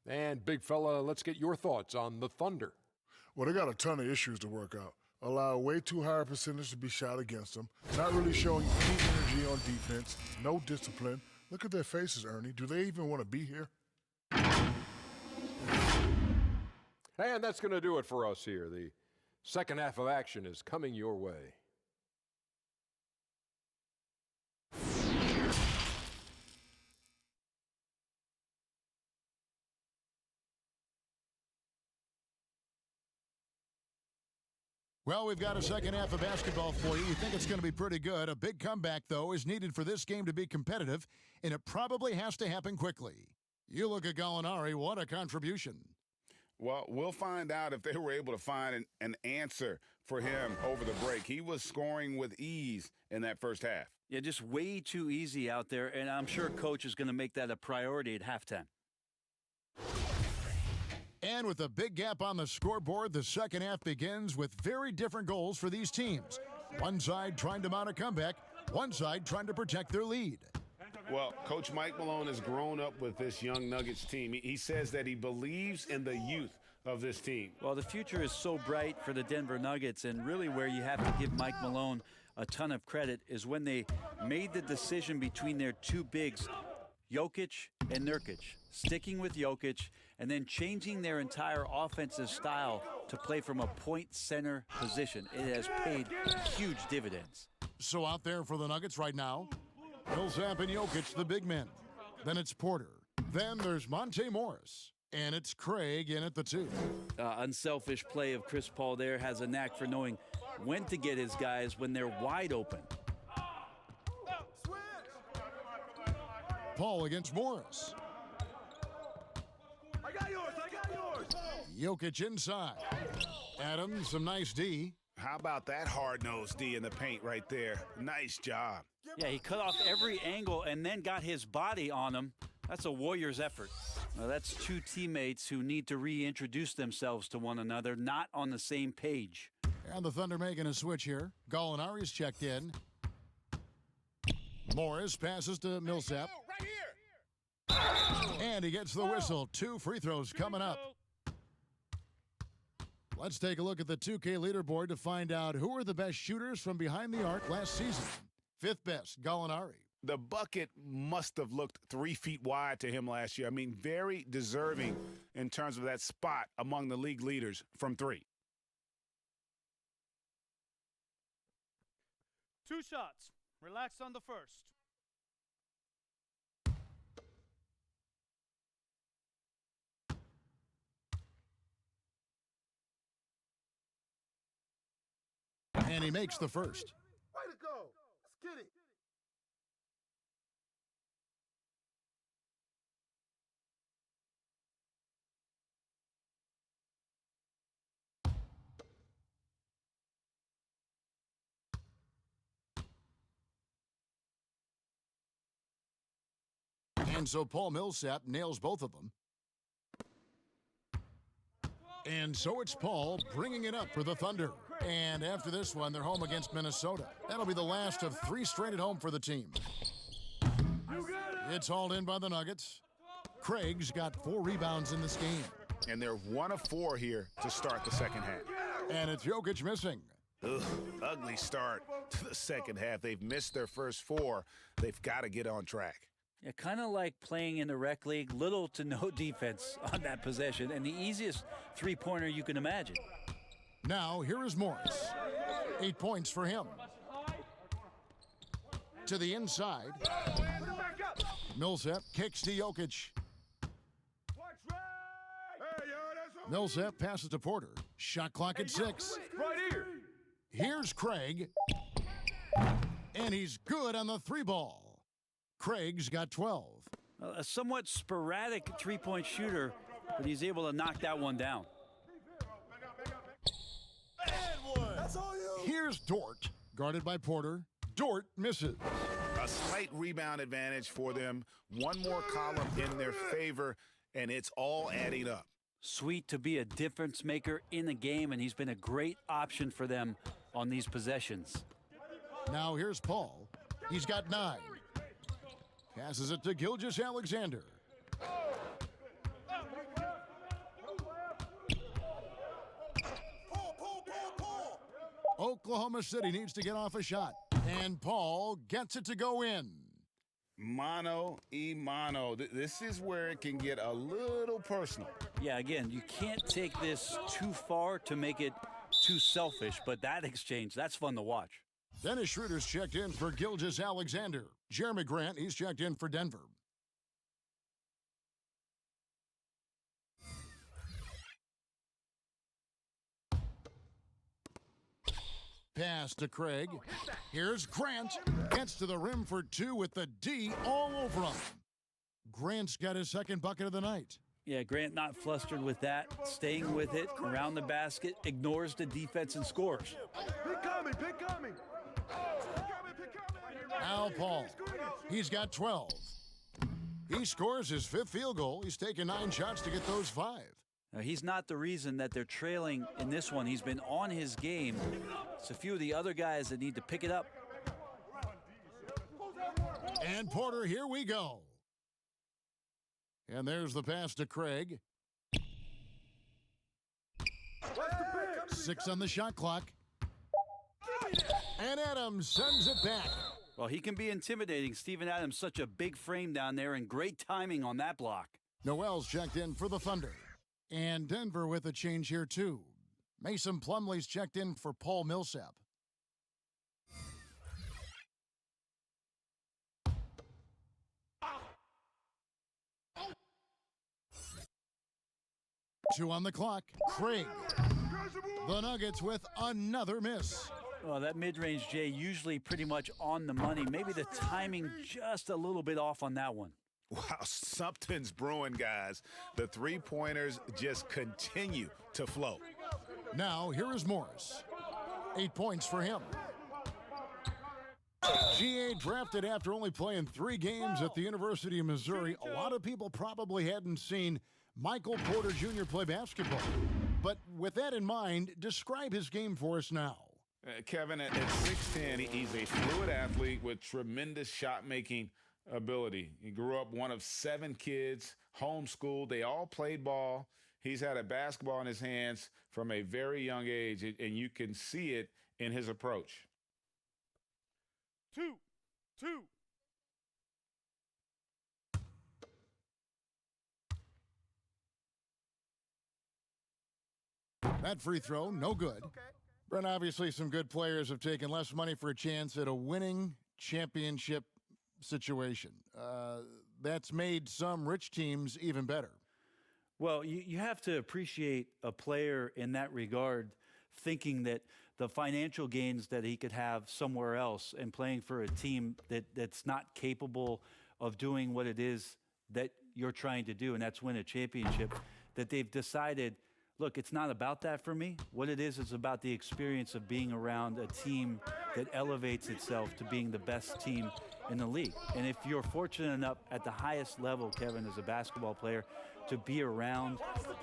And big fella, let's get your thoughts on the Thunder. Well, they got a ton of issues to work out. Allow way too high a percentage to be shot against them. Not really showing any energy on defense. No discipline. Look at their faces, Ernie. Do they even want to be here? And that's going to do it for us here. The second half of action is coming your way. Well, we've got a second half of basketball for you. We think it's going to be pretty good. A big comeback, though, is needed for this game to be competitive, and it probably has to happen quickly. You look at Gallinari, what a contribution. Well, we'll find out if they were able to find an answer for him over the break. He was scoring with ease in that first half. Yeah, just way too easy out there, and I'm sure Coach is going to make that a priority at halftime. And with a big gap on the scoreboard, the second half begins with very different goals for these teams. One side trying to mount a comeback, one side trying to protect their lead. Well, Coach Mike Malone has grown up with this young Nuggets team. He says that he believes in the youth of this team. Well, the future is so bright for the Denver Nuggets, and really where you have to give Mike Malone a ton of credit is when they made the decision between their two bigs, Jokic and Nurkic, sticking with Jokic and then changing their entire offensive style to play from a point center position. It has paid huge dividends. So out there for the Nuggets right now, Millsap and Jokic, the big men. Then it's Porter. Then there's Monte Morris. And it's Craig in at the 2. Unselfish play of Chris Paul there, has a knack for knowing when to get his guys when they're wide open. Paul against Morris. I got yours. Jokic inside. Adams, some nice D. How about that hard-nosed D in the paint right there? Nice job. Yeah, he cut off every angle and then got his body on him. That's a Warriors effort. Well, that's two teammates who need to reintroduce themselves to one another, not on the same page. And the Thunder making a switch here. Gallinari's checked in. Morris passes to Millsap. And he gets the whistle. 2 free throws coming up. Let's take a look at the 2K leaderboard to find out who are the best shooters from behind the arc last season. 5th best, Gallinari. The bucket must have looked 3 feet wide to him last year. I mean, very deserving in terms of that spot among the league leaders from 3. 2 shots. Relax on the first. And he makes the first. Way to go. Let's get it. And so Paul Millsap nails both of them. And so it's Paul bringing it up for the Thunder. And after this one, they're home against Minnesota. That'll be the last of 3 straight at home for the team. It's hauled in by the Nuggets. Craig's got 4 rebounds in this game. And they're 1 of 4 here to start the second half. And it's Jokic missing. Ugh, ugly start to the second half. They've missed their first 4. They've got to get on track. Yeah, kind of like playing in the rec league, little to no defense on that possession, and the easiest three-pointer you can imagine. Now, here is Morris. 8 points for him. To the inside. Millsap kicks to Jokic. Millsap passes to Porter. Shot clock at 6. Right here. Here's Craig. And he's good on the 3-ball. Craig's got 12. A somewhat sporadic three-point shooter, but he's able to knock that one down. Here's Dort, guarded by Porter. Dort misses. A slight rebound advantage for them. 1 more column in their favor, and it's all adding up. Sweet to be a difference maker in the game, and he's been a great option for them on these possessions. Now here's Paul. He's got 9. Passes it to Gilgeous-Alexander. Oklahoma City needs to get off a shot. And Paul gets it to go in. Mano y mano. This is where it can get a little personal. Yeah, again, you can't take this too far to make it too selfish, but that exchange, that's fun to watch. Dennis Schroeder's checked in for Gilgeous-Alexander. Jeremy Grant, he's checked in for Denver. Pass to Craig. Here's Grant. Gets to the rim for 2 with the D all over him. Grant's got his second bucket of the night. Yeah, Grant not flustered with that, staying with it around the basket, ignores the defense and scores. Pick coming. Al Paul, he's got 12. He scores his 5th field goal. He's taken 9 shots to get those 5. Now, he's not the reason that they're trailing in this one. He's been on his game. It's a few of the other guys that need to pick it up. And Porter, here we go. And there's the pass to Craig. 6 on the shot clock. And Adams sends it back. Well, he can be intimidating. Steven Adams, such a big frame down there, and great timing on that block. Noel's checked in for the Thunder. And Denver with a change here, too. Mason Plumlee's checked in for Paul Millsap. Two on the clock. Craig. The Nuggets with another miss. Well, that mid-range, Jay, usually pretty much on the money. Maybe the timing just a little bit off on that one. Wow, something's brewing, guys. The three-pointers just continue to flow. Now, here is Morris. 8 points for him. GA drafted after only playing 3 games at the University of Missouri. A lot of people probably hadn't seen Michael Porter Jr. play basketball. But with that in mind, describe his game for us now. Kevin, at 6'10", he's a fluid athlete with tremendous shot-making ability. He grew up one of 7 kids, homeschooled. They all played ball. He's had a basketball in his hands from a very young age, and you can see it in his approach. 2. That free throw, no good. But obviously some good players have taken less money for a chance at a winning championship situation. That's made some rich teams even better. Well, you have to appreciate a player in that regard, thinking that the financial gains that he could have somewhere else and playing for a team that's not capable of doing what it is that you're trying to do, and that's win a championship, that they've decided, look, it's not about that for me. What it is about the experience of being around a team that elevates itself to being the best team in the league. And if you're fortunate enough at the highest level, Kevin, as a basketball player, to be around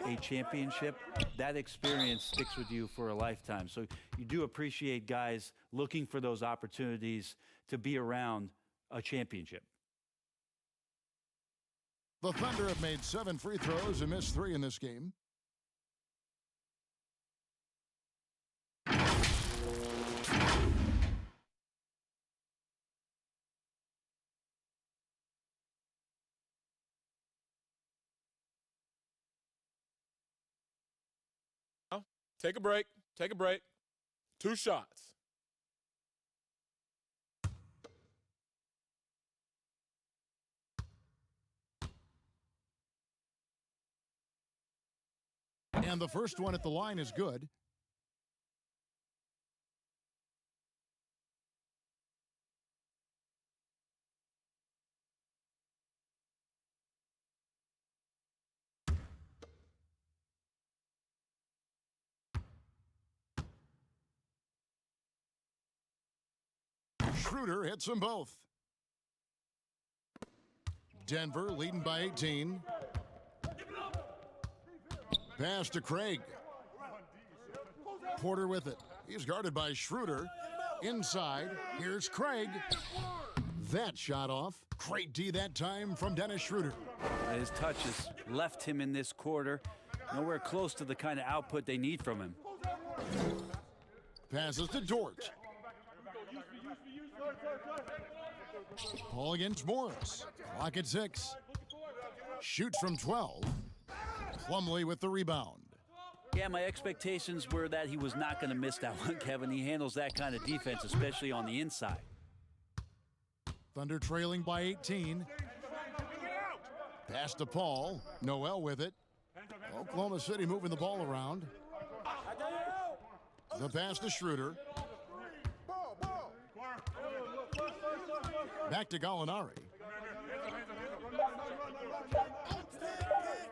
a championship, that experience sticks with you for a lifetime. So you do appreciate guys looking for those opportunities to be around a championship. The Thunder have made 7 free throws and missed 3 in this game. Take a break. Take a break. 2 shots. And the first one at the line is good. Schroeder hits them both. Denver leading by 18. Pass to Craig. Porter with it. He's guarded by Schroeder. Inside, here's Craig. That shot off. Great D that time from Dennis Schroeder. His touch has left him in this quarter. Nowhere close to the kind of output they need from him. Passes to Dort. Ball against Morris. Clock at 6. Shoots from 12. Plumlee with the rebound. Yeah, my expectations were that he was not going to miss that one, Kevin. He handles that kind of defense, especially on the inside. Thunder trailing by 18. Pass to Paul. Noel with it. Oklahoma City moving the ball around. The pass to Schroeder. Back to Gallinari.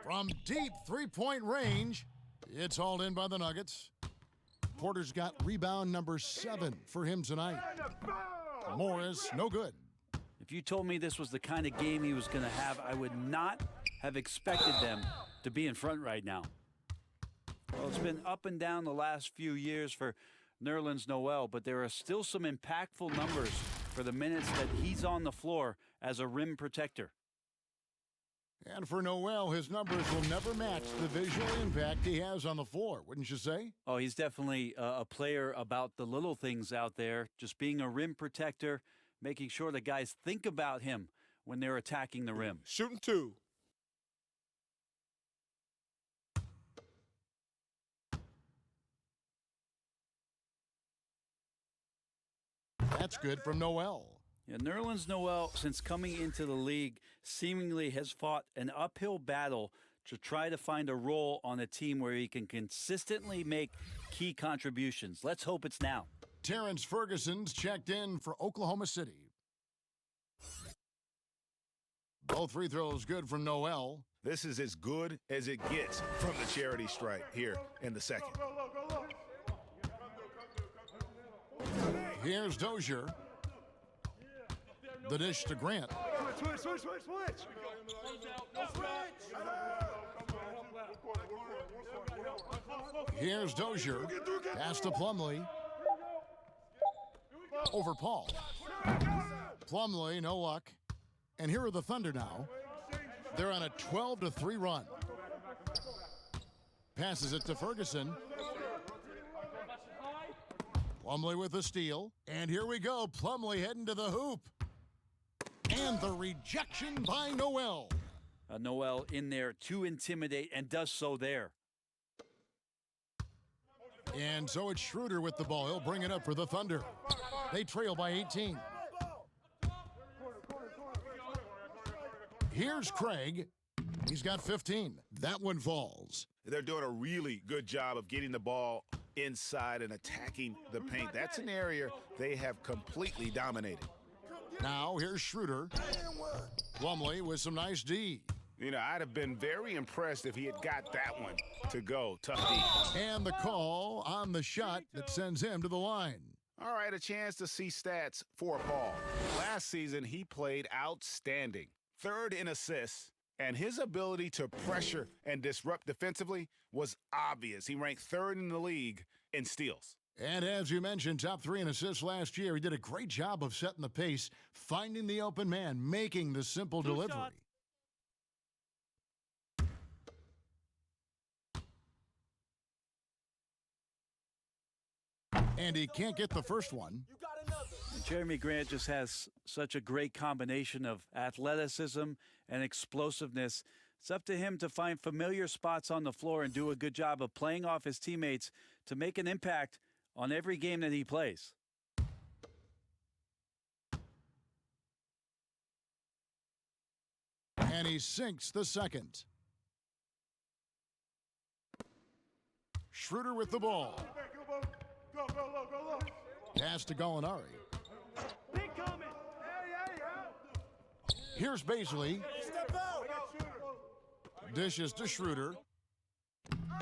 From deep three-point range, it's hauled in by the Nuggets. Porter's got rebound number 7 for him tonight. Morris, no good. If you told me this was the kind of game he was going to have, I would not have expected them to be in front right now. Well, it's been up and down the last few years for Nerlens Noel, but there are still some impactful numbers for the minutes that he's on the floor as a rim protector. And for Noel, his numbers will never match the visual impact he has on the floor, wouldn't you say? Oh, he's definitely a player about the little things out there, just being a rim protector, making sure that guys think about him when they're attacking the rim. Shooting 2. That's good from Noel. Yeah, Nerlens Noel, since coming into the league, seemingly has fought an uphill battle to try to find a role on a team where he can consistently make key contributions. Let's hope it's now. Terrence Ferguson's checked in for Oklahoma City. Both free throws good from Noel. This is as good as it gets from the charity stripe here in the second. Here's Dozier. The dish to Grant. Switch. Here's Dozier. Pass to Plumlee. Over Paul. Plumlee, no luck. And here are the Thunder now. They're on a 12-3 run. Passes it to Ferguson. Plumlee with the steal. And here we go. Plumlee heading to the hoop. And the rejection by Noel. Noel in there to intimidate and does so there. And so it's Schroeder with the ball. He'll bring it up for the Thunder. They trail by 18. Here's Craig. He's got 15. That one falls. They're doing a really good job of getting the ball inside and attacking the paint. That's an area they have completely dominated. Now here's Schroeder. Plumlee with some nice D. You know, I'd have been very impressed if he had got that one to go. Tough D. And the call on the shot that sends him to the line. All right, a chance to see stats for Paul. Last season, he played outstanding. 3rd in assists, and his ability to pressure and disrupt defensively was obvious. He ranked 3rd in the league in steals. And as you mentioned, top 3 in assists last year. He did a great job of setting the pace, finding the open man, making the simple delivery. And he can't get the first one. Jeremy Grant just has such a great combination of athleticism and explosiveness. It's up to him to find familiar spots on the floor and do a good job of playing off his teammates to make an impact on every game that he plays. And he sinks the second. Schroeder with the ball. Pass to Gallinari. Here's Baisley. Dishes to Schroeder.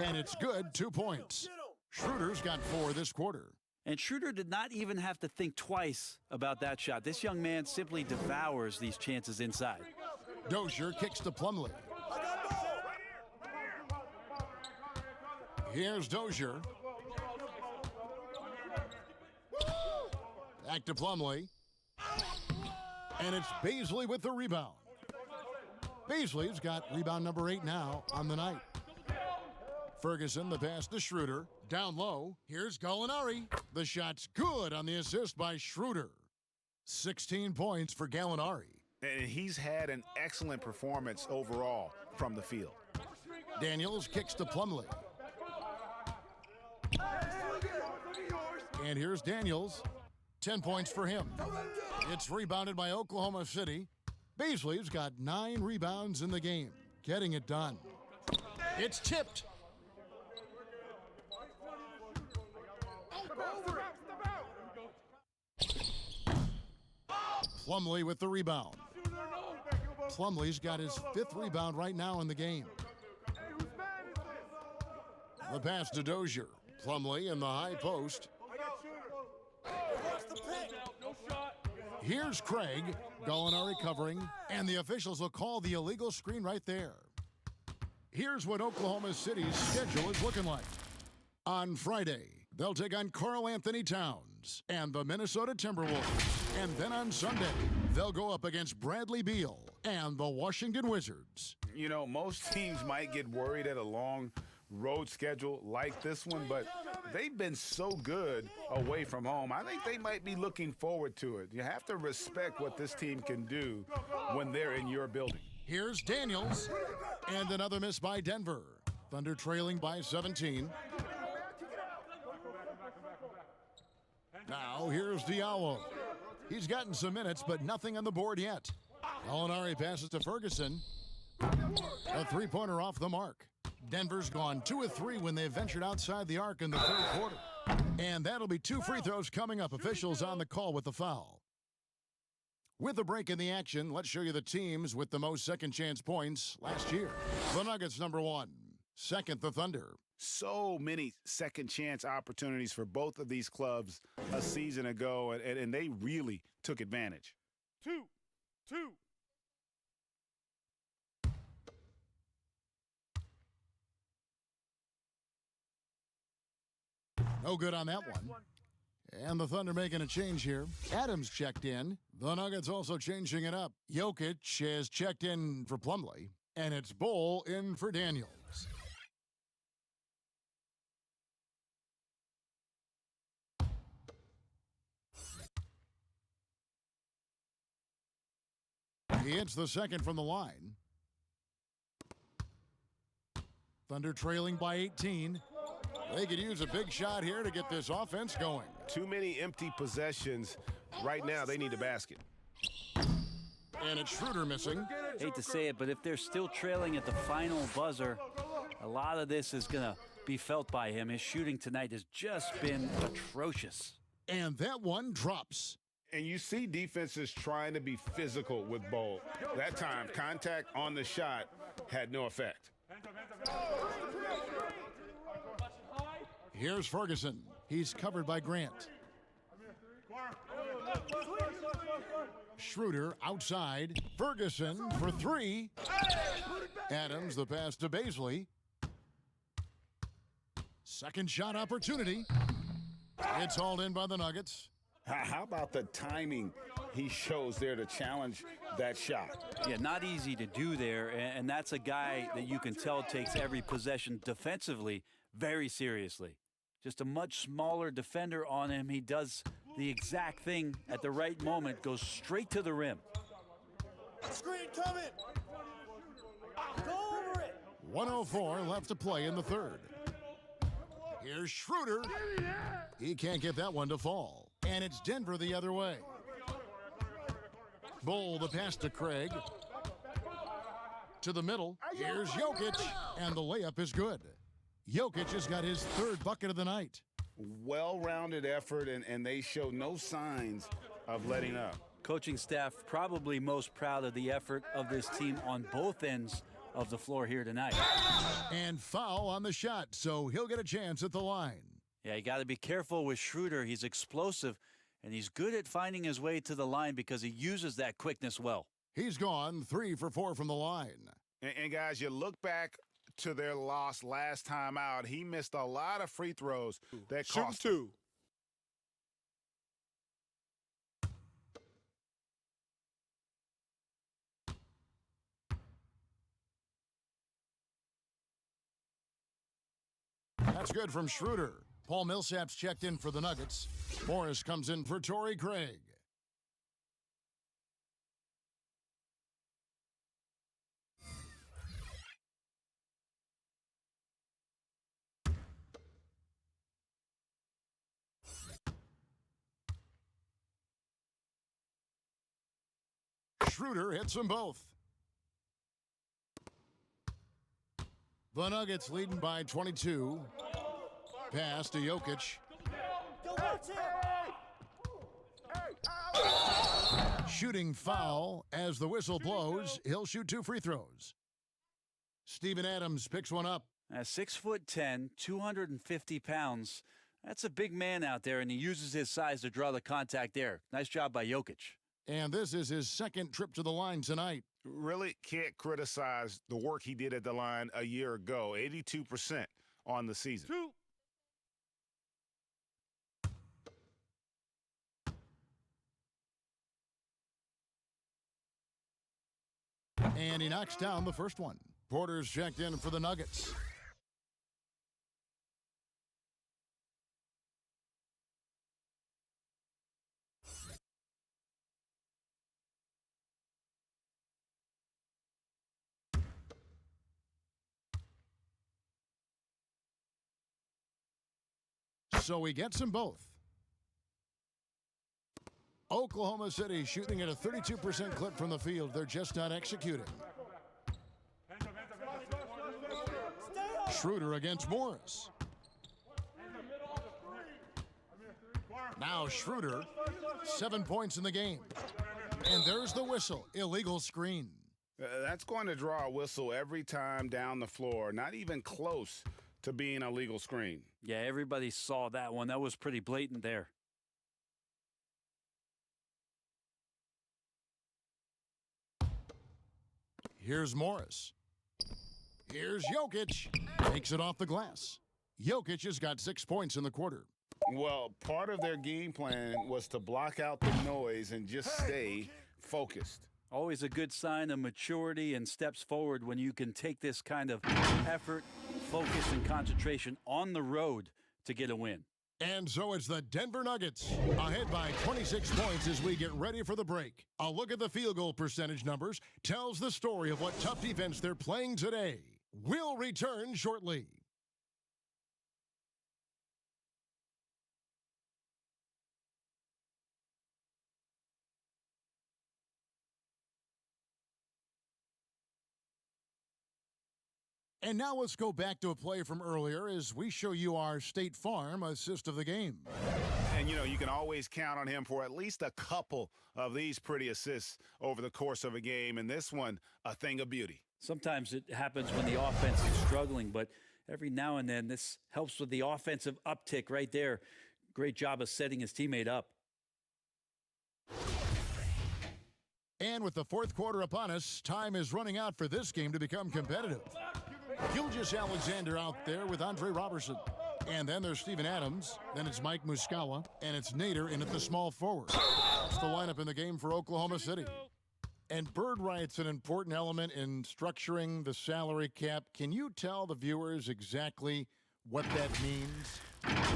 And it's good, 2 points. Schroeder's got 4 this quarter. And Schroeder did not even have to think twice about that shot. This young man simply devours these chances inside. Dozier kicks to Plumlee. Here's Dozier. Back to Plumlee. And it's Baisley with the rebound. Baisley's got rebound number 8 now on the night. Ferguson, the pass to Schroeder. Down low, here's Gallinari. The shot's good on the assist by Schroeder. 16 points for Gallinari. And he's had an excellent performance overall from the field. Daniels kicks to Plumlee. And here's Daniels. 10 points for him. It's rebounded by Oklahoma City. Baisley's got 9 rebounds in the game, getting it done. It's tipped. Plumlee with the rebound. Plumlee's got his 5th rebound right now in the game. The pass to Dozier. Plumlee in the high post. Here's Craig. Gallinari covering, and the officials will call the illegal screen right there. Here's what Oklahoma City's schedule is looking like. On Friday, they'll take on Karl Anthony Towns and the Minnesota Timberwolves. And then on Sunday, they'll go up against Bradley Beal and the Washington Wizards. You know, most teams might get worried at a long road schedule like this one, but they've been so good away from home. I think they might be looking forward to it. You have to respect what this team can do when they're in your building. Here's Daniels, and another miss by Denver. Thunder trailing by 17. Now here's Diallo. He's gotten some minutes, but nothing on the board yet. Gallinari passes to Ferguson. A three-pointer off the mark. Denver's gone 2 of 3 when they ventured outside the arc in the third quarter. And that'll be 2 free throws coming up. Officials on the call with the foul. With a break in the action, let's show you the teams with the most second chance points last year. The Nuggets, number 1. Second, the Thunder. So many second chance opportunities for both of these clubs a season ago, and they really took advantage. 2-2. No good on that one. And the Thunder making a change here. Adams checked in. The Nuggets also changing it up. Jokic has checked in for Plumlee. And it's Bull in for Daniels. He hits the second from the line. Thunder trailing by 18. They could use a big shot here to get this offense going. Too many empty possessions. Right now, they need a basket. And it's Schroeder missing. Hate to say it, but if they're still trailing at the final buzzer, a lot of this is going to be felt by him. His shooting tonight has just been atrocious. And that one drops. And you see defenses trying to be physical with Bol. That time, contact on the shot had no effect. Here's Ferguson. He's covered by Grant. Schroeder outside. Ferguson for 3. Adams the pass to Baisley. Second shot opportunity. It's hauled in by the Nuggets. How about the timing he shows there to challenge that shot? Yeah, not easy to do there, and that's a guy that you can tell takes every possession defensively very seriously. Just a much smaller defender on him. He does the exact thing at the right moment, goes straight to the rim. Screen coming. Go over it. 1:04 left to play in the third. Here's Schroeder. He can't get that one to fall. And it's Denver the other way. Bull the pass to Craig. To the middle. Here's Jokic. And the layup is good. Jokic has got his third bucket of the night. Well-rounded effort, and they show no signs of letting up. Coaching staff probably most proud of the effort of this team on both ends of the floor here tonight. And foul on the shot, so he'll get a chance at the line. Yeah, you got to be careful with Schroeder. He's explosive, and he's good at finding his way to the line because he uses that quickness well. He's gone 3 for 4 from the line. And guys, you look back to their loss last time out. He missed a lot of free throws that cost 2. That's good from Schroeder. Paul Millsap's checked in for the Nuggets. Morris comes in for Torrey Craig. Schroeder hits them both. The Nuggets leading by 22. Pass to Jokic. Shooting foul as the whistle blows. He'll shoot 2 free throws. Steven Adams picks one up. 6'10", 250 pounds. That's a big man out there, and he uses his size to draw the contact there. Nice job by Jokic. And this is his second trip to the line tonight. Really can't criticize the work he did at the line a year ago. 82% on the season. 2. And he knocks down the first one. Porter's checked in for the Nuggets. So he gets them both. Oklahoma City shooting at a 32% clip from the field. They're just not executing. Schroeder against Morris. Now Schroeder, 7 points in the game. And there's the whistle. Illegal screen. That's going to draw a whistle every time down the floor. Not even close to being a legal screen. Yeah, everybody saw that one. That was pretty blatant there. Here's Morris. Here's Jokic. Takes it off the glass. Jokic has got 6 points in the quarter. Well, part of their game plan was to block out the noise and just stay focused. Always a good sign of maturity and steps forward when you can take this kind of effort, focus, and concentration on the road to get a win. And so it's the Denver Nuggets ahead by 26 points as we get ready for the break. A look at the field goal percentage numbers tells the story of what tough defense they're playing today. We'll return shortly. And now let's go back to a play from earlier as we show you our State Farm assist of the game. And, you know, you can always count on him for at least a couple of these pretty assists over the course of a game. And this one, a thing of beauty. Sometimes it happens when the offense is struggling, but every now and then this helps with the offensive uptick right there. Great job of setting his teammate up. And with the fourth quarter upon us, time is running out for this game to become competitive. Gilgeous-Alexander out there with Andre Robertson. And then there's Steven Adams. Then it's Mike Muscala. And it's Nader in at the small forward. That's the lineup in the game for Oklahoma City. And bird rights an important element in structuring the salary cap. Can you tell the viewers exactly what that means?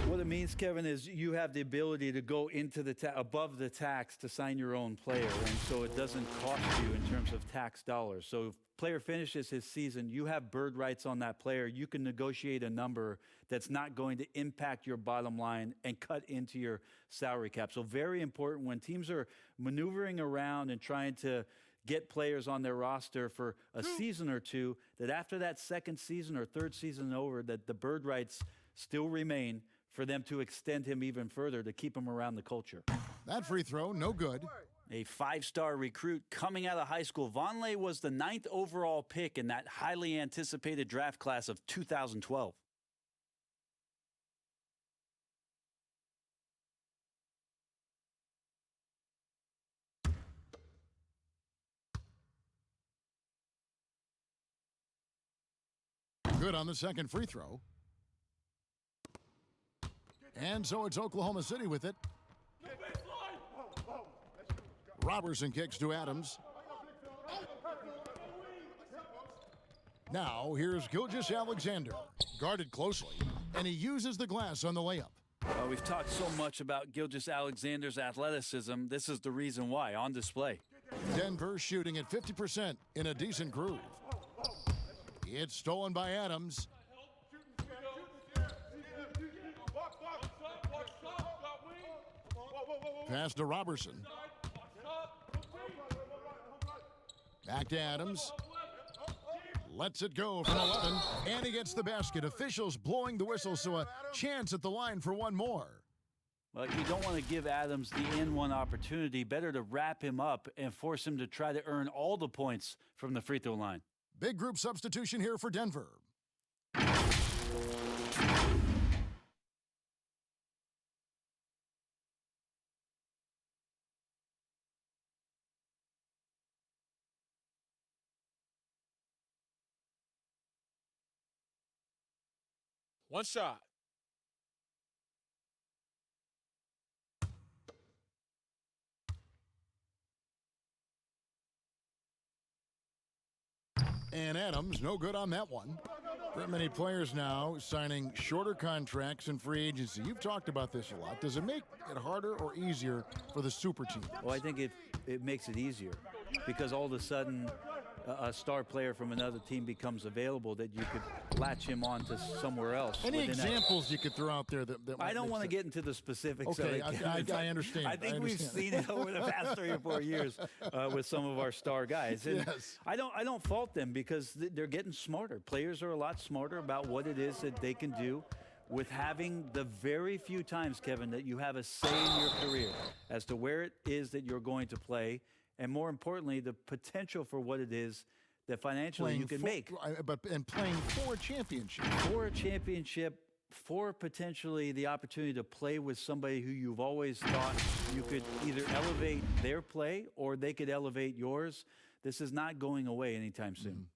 What it means, Kevin, is you have the ability to go into the above the tax to sign your own player, and so it doesn't cost you in terms of tax dollars. So if player finishes his season, you have bird rights on that player. You can negotiate a number that's not going to impact your bottom line and cut into your salary cap. So very important when teams are maneuvering around and trying to get players on their roster for a season or two, that after that second season or third season over, that the bird rights still remain for them to extend him even further to keep him around the culture. That free throw, no good. A five-star recruit coming out of high school. Vonleh was the 9th overall pick in that highly anticipated draft class of 2012. Good on the second free throw. And so it's Oklahoma City with it. Robertson kicks to Adams. Now here's Gilgeous-Alexander, guarded closely, and he uses the glass on the layup. Well, we've talked so much about Gilgeous-Alexander's athleticism. This is the reason why, on display. Denver shooting at 50% in a decent groove. It's stolen by Adams. Pass to Robertson. Back to Adams. Lets it go from 11, and he gets the basket. Officials blowing the whistle, so a chance at the line for one more. Well, you don't want to give Adams the N1 opportunity. Better to wrap him up and force him to try to earn all the points from the free throw line. Big group substitution here for Denver. One shot. And Adams, no good on that one. There are many players now signing shorter contracts in free agency. You've talked about this a lot. Does it make it harder or easier for the super teams? Well, I think it makes it easier because all of a sudden a star player from another team becomes available that you could latch him on to somewhere else. Any examples you could throw out there that I don't want to get into the specifics of it. I understand. I think we've seen it over the past 3 or 4 years with some of our star guys. And yes. I don't fault them because they're getting smarter. Players are a lot smarter about what it is that they can do with having the very few times, Kevin, that you have a say in your career as to where it is that you're going to play and more importantly, the potential for what it is that financially you can make. And playing for a championship. For a championship, for potentially the opportunity to play with somebody who you've always thought you could either elevate their play or they could elevate yours. This is not going away anytime soon.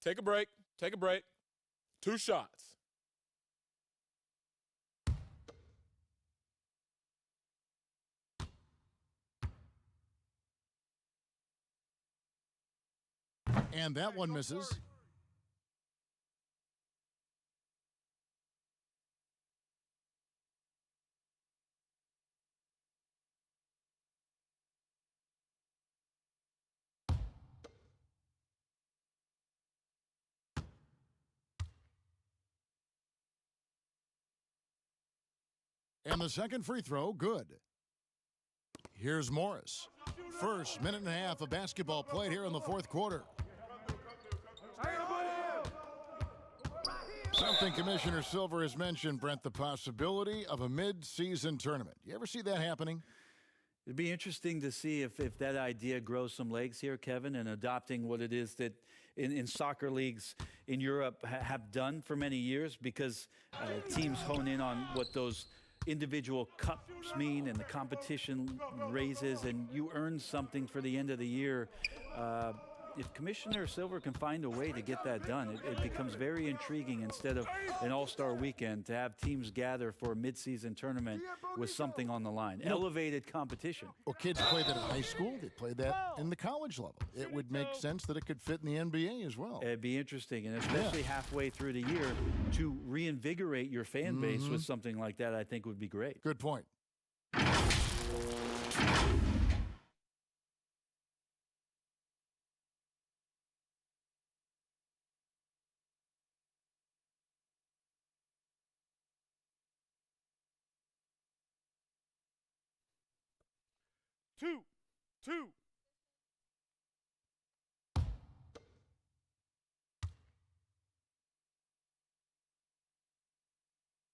Take a break. Take a break. 2 shots. And that one misses. And the second free throw, good. Here's Morris. First minute and a half of basketball played here in the fourth quarter. Something Commissioner Silver has mentioned, Brent, the possibility of a mid-season tournament. You ever see that happening? It'd be interesting to see if that idea grows some legs here, Kevin, and adopting what it is that in soccer leagues in Europe have done for many years, because teams hone in on what those individual cups mean and the competition raises, and you earn something for the end of the year. If Commissioner Silver can find a way to get that done, it becomes very intriguing instead of an all-star weekend to have teams gather for a mid-season tournament with something on the line. Elevated competition. Well, kids play that in high school. They play that in the college level. It would make sense that it could fit in the NBA as well. It'd be interesting, and especially halfway through the year, to reinvigorate your fan base with something like that, I think would be great. Good point. Two.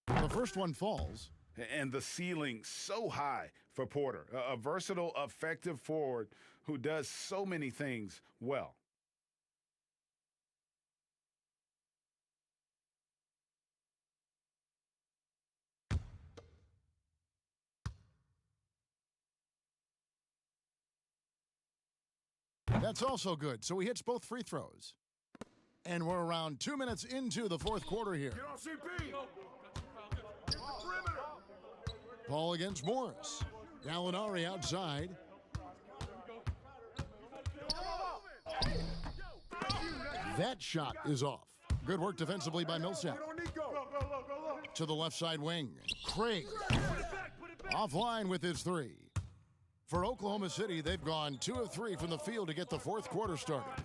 The first one falls. And the ceiling so high for Porter, a versatile, effective forward who does so many things well. That's also good. So he hits both free throws. And we're around 2 minutes into the fourth quarter here. Get on CP. Paul against Morris. Gallinari outside. That shot is off. Good work defensively by Millsap. To the left side wing. Craig. Offline with his three. For Oklahoma City, they've gone 2 of 3 from the field to get the fourth quarter started.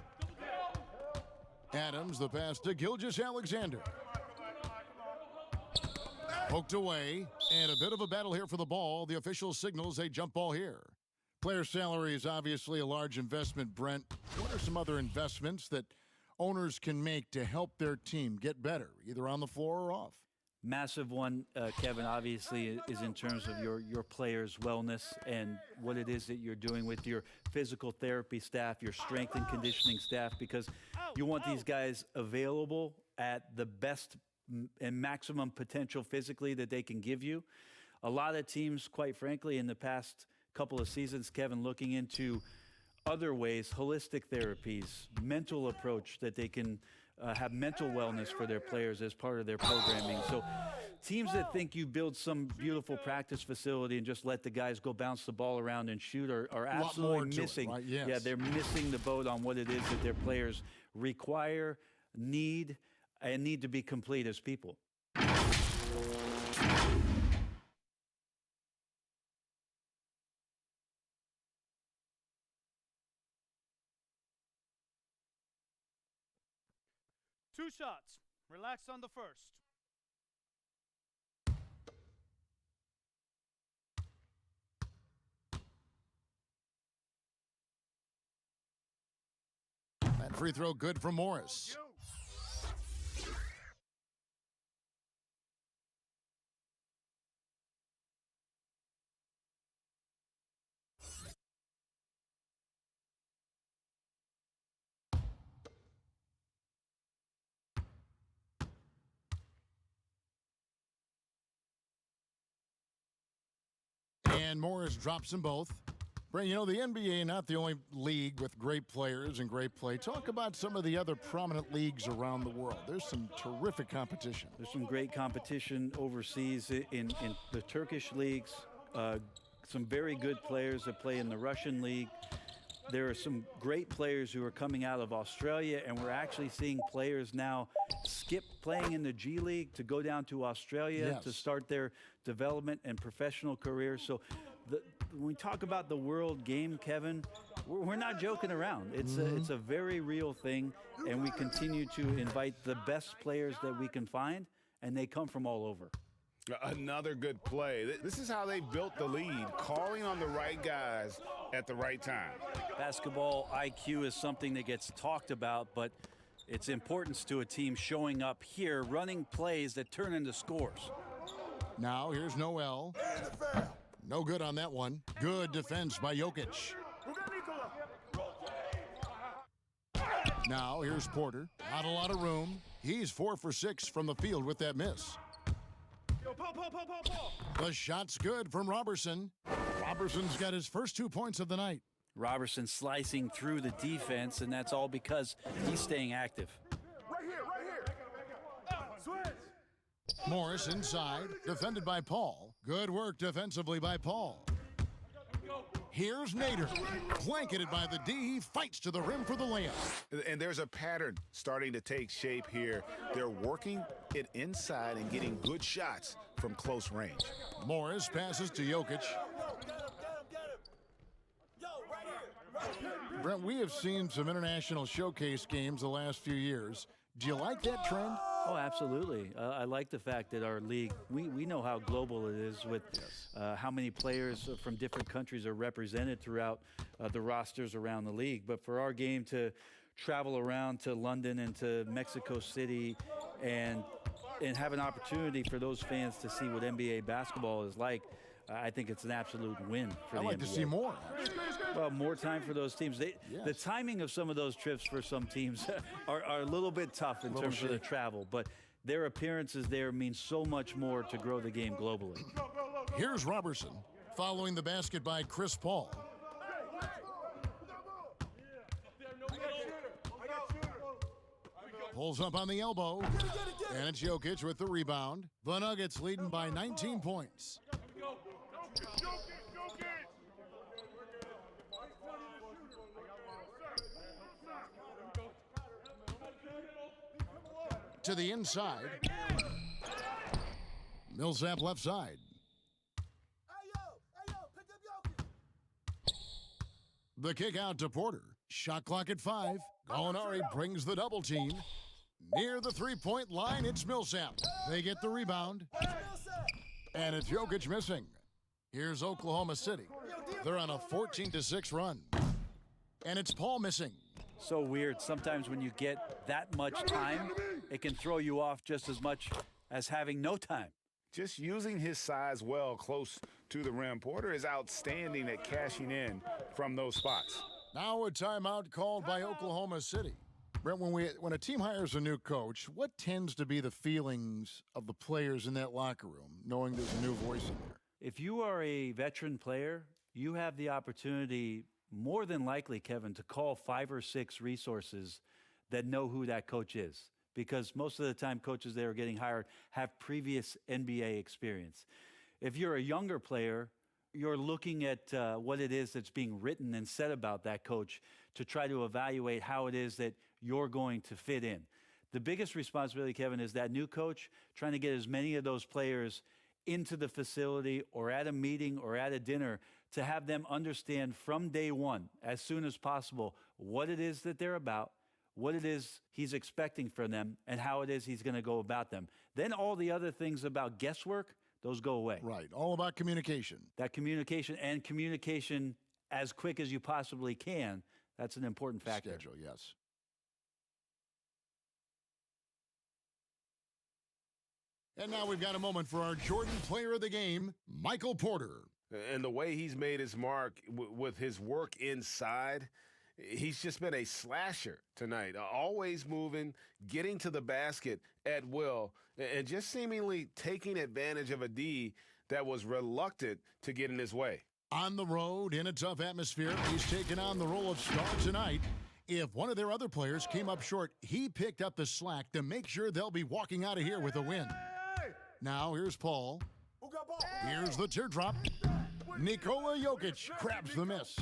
Adams, the pass to Gilgeous-Alexander. Poked away, and a bit of a battle here for the ball. The official signals a jump ball here. Player salary is obviously a large investment, Brent. What are some other investments that owners can make to help their team get better, either on the floor or off? Massive one, Kevin, obviously, is in terms of your players' wellness and what it is that you're doing with your physical therapy staff, your strength and conditioning staff, because you want these guys available at the best and maximum potential physically that they can give you. A lot of teams, quite frankly, in the past couple of seasons, Kevin, looking into other ways, holistic therapies, mental approach that they can have mental wellness for their players as part of their programming. So teams that think you build some beautiful practice facility and just let the guys go bounce the ball around and shoot are absolutely missing. Right? Yes. Yeah, they're missing the boat on what it is that their players require, need to be complete as people. Two shots. Relax on the first. That free throw good from Morris. And Morris drops them both. Brent, you know, the NBA not the only league with great players and great play. Talk about some of the other prominent leagues around the world. There's some terrific competition. There's some great competition overseas in the Turkish leagues. Some very good players that play in the Russian league. There are some great players who are coming out of Australia, and we're actually seeing players now skip playing in the G League to go down to Australia to start their development and professional careers. So when we talk about the world game, Kevin, we're not joking around. It's a very real thing, and we continue to invite the best players that we can find, and they come from all over. Another good play. This is how they built the lead, calling on the right guys at the right time. Basketball IQ is something that gets talked about, but its importance to a team showing up here, running plays that turn into scores. Now here's Noel. No good on that one. Good defense by Jokic. Now here's Porter. Not a lot of room. He's 4 for 6 from the field with that miss. The shot's good from Robertson. Robertson's got his first 2 points of the night. Robertson slicing through the defense, and that's all because he's staying active. Right here. Switch. Morris inside, defended by Paul. Good work defensively by Paul. Here's Nader, blanketed by the D. He fights to the rim for the layup. And there's a pattern starting to take shape here. They're working it inside and getting good shots from close range. Morris passes to Jokic. Brent, we have seen some international showcase games the last few years. Do you like that trend? Oh, absolutely. I like the fact that our league, we know how global it is with how many players from different countries are represented throughout the rosters around the league. But for our game to travel around to London and to Mexico City and have an opportunity for those fans to see what NBA basketball is like, I think it's an absolute win for the NBA. I'd like to see more. Well, more time for those teams. The timing of some of those trips for some teams are a little bit tough in terms of the travel, but their appearances there mean so much more to grow the game globally. Here's Robertson, following the basket by Chris Paul. Pulls up on the elbow, and it's Jokic with the rebound. The Nuggets leading by 19 points. To the inside. Millsap left side. The kick out to Porter. Shot clock at 5. Gallinari brings the double team. Near the three-point line, it's Millsap. They get the rebound. And it's Jokic missing. Here's Oklahoma City. They're on a 14-6 run. And it's Paul missing. So weird. Sometimes when you get that much time, it can throw you off just as much as having no time. Just using his size well close to the rim. Porter is outstanding at cashing in from those spots. Now a timeout called by Oklahoma City. Brent, when a team hires a new coach, what tends to be the feelings of the players in that locker room, knowing there's a new voice in there? If you are a veteran player, you have the opportunity, more than likely, Kevin, to call 5 or 6 resources that know who that coach is. Because most of the time, coaches that are getting hired have previous NBA experience. If you're a younger player, you're looking at what it is that's being written and said about that coach to try to evaluate how it is that you're going to fit in. The biggest responsibility, Kevin, is that new coach trying to get as many of those players into the facility or at a meeting or at a dinner to have them understand from day one, as soon as possible, what it is that they're about, what it is he's expecting from them, and how it is he's going to go about them. Then all the other things about guesswork, those go away. Right. All about communication. That communication and communication as quick as you possibly can, that's an important factor. Schedule, yes. And now we've got a moment for our Jordan Player of the Game, Michael Porter. And the way he's made his mark with his work inside, he's just been a slasher tonight. Always moving, getting to the basket at will, and just seemingly taking advantage of a D that was reluctant to get in his way. On the road, in a tough atmosphere, he's taken on the role of star tonight. If one of their other players came up short, he picked up the slack to make sure they'll be walking out of here with a win. Now, here's Paul. Here's the teardrop. Nikola Jokic crabs the miss.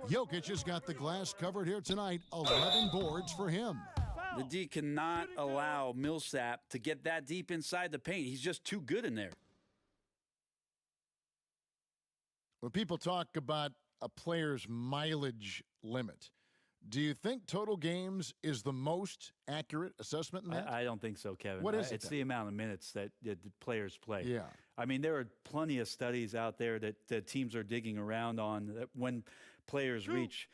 Jokic has got the glass covered here tonight. 11 boards for him. The D cannot allow Millsap to get that deep inside the paint. He's just too good in there. When people talk about a player's mileage limit, do you think total games is the most accurate assessment in that? I don't think so, Kevin. What is it? It's the amount of minutes that the players play. Yeah. I mean, there are plenty of studies out there that teams are digging around on that when players reach,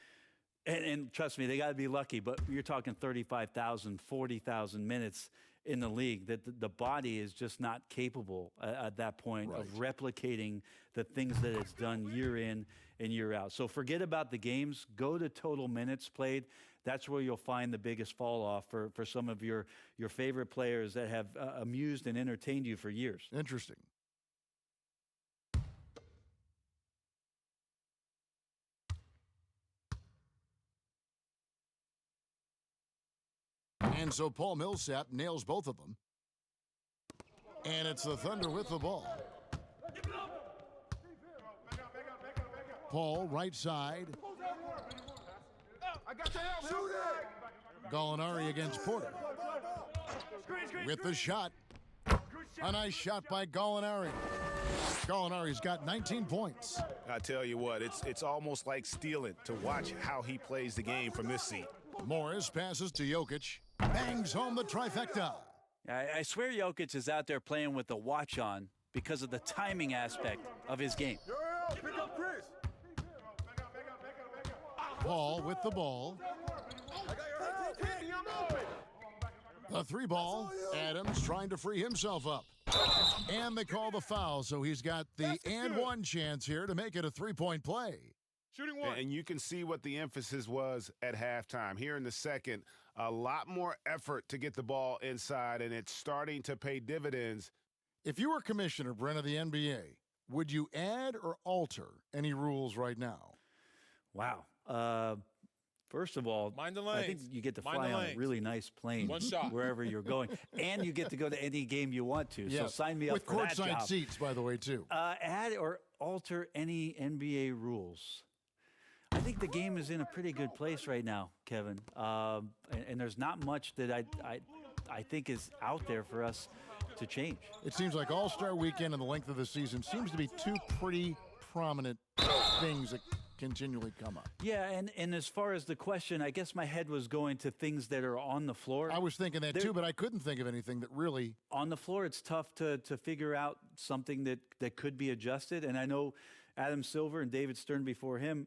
and trust me, they got to be lucky, but you're talking 35,000, 40,000 minutes in the league, that the body is just not capable at that point of replicating the things that it's done year in and year out. So forget about the games. Go to total minutes played. That's where you'll find the biggest fall off for some of your favorite players that have amused and entertained you for years. Interesting. And so Paul Millsap nails both of them. And it's the Thunder with the ball. Paul, right side. Gallinari against Porter. With the shot. A nice shot by Gallinari. Gallinari's got 19 points. I tell you what, it's almost like stealing to watch how he plays the game from this seat. Morris passes to Jokic. Bangs home the trifecta. I swear Jokic is out there playing with the watch on because of the timing aspect of his game. Paul with the ball. The three ball. Adams trying to free himself up. And they call the foul, so he's got the and one chance here to make it a three-point play. Shooting one. And you can see what the emphasis was at halftime. Here in the second, a lot more effort to get the ball inside, and it's starting to pay dividends. If you were commissioner, Brent, of the NBA, would you add or alter any rules right now? Wow. First of all, Mind the I think lanes. you get to Mind fly the on a lanes. really nice plane One shot. wherever you're going, and you get to go to any game you want to. So sign me up with for that courtside job. seats, by the way, too. Add or alter any NBA rules. I think the game is in a pretty good place right now, Kevin. And there's not much that I think is out there for us to change. It seems like All-Star Weekend and the length of the season seems to be two pretty prominent things that continually come up. Yeah, and as far as the question, I guess my head was going to things that are on the floor. I was thinking that too, but I couldn't think of anything that really... On the floor, it's tough to figure out something that could be adjusted. And I know Adam Silver and David Stern before him,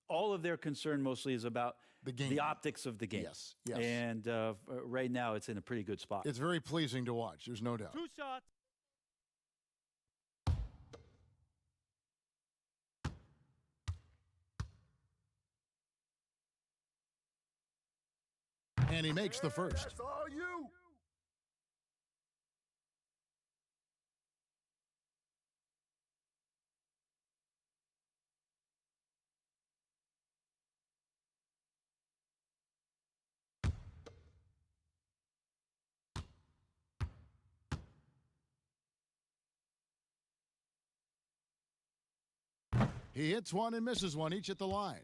all of their concern mostly is about the game, the optics of the game. Yes, yes. And right now, it's in a pretty good spot. It's very pleasing to watch, there's no doubt. 2 shots. And he makes the first. That's all you. He hits one and misses one, each at the line.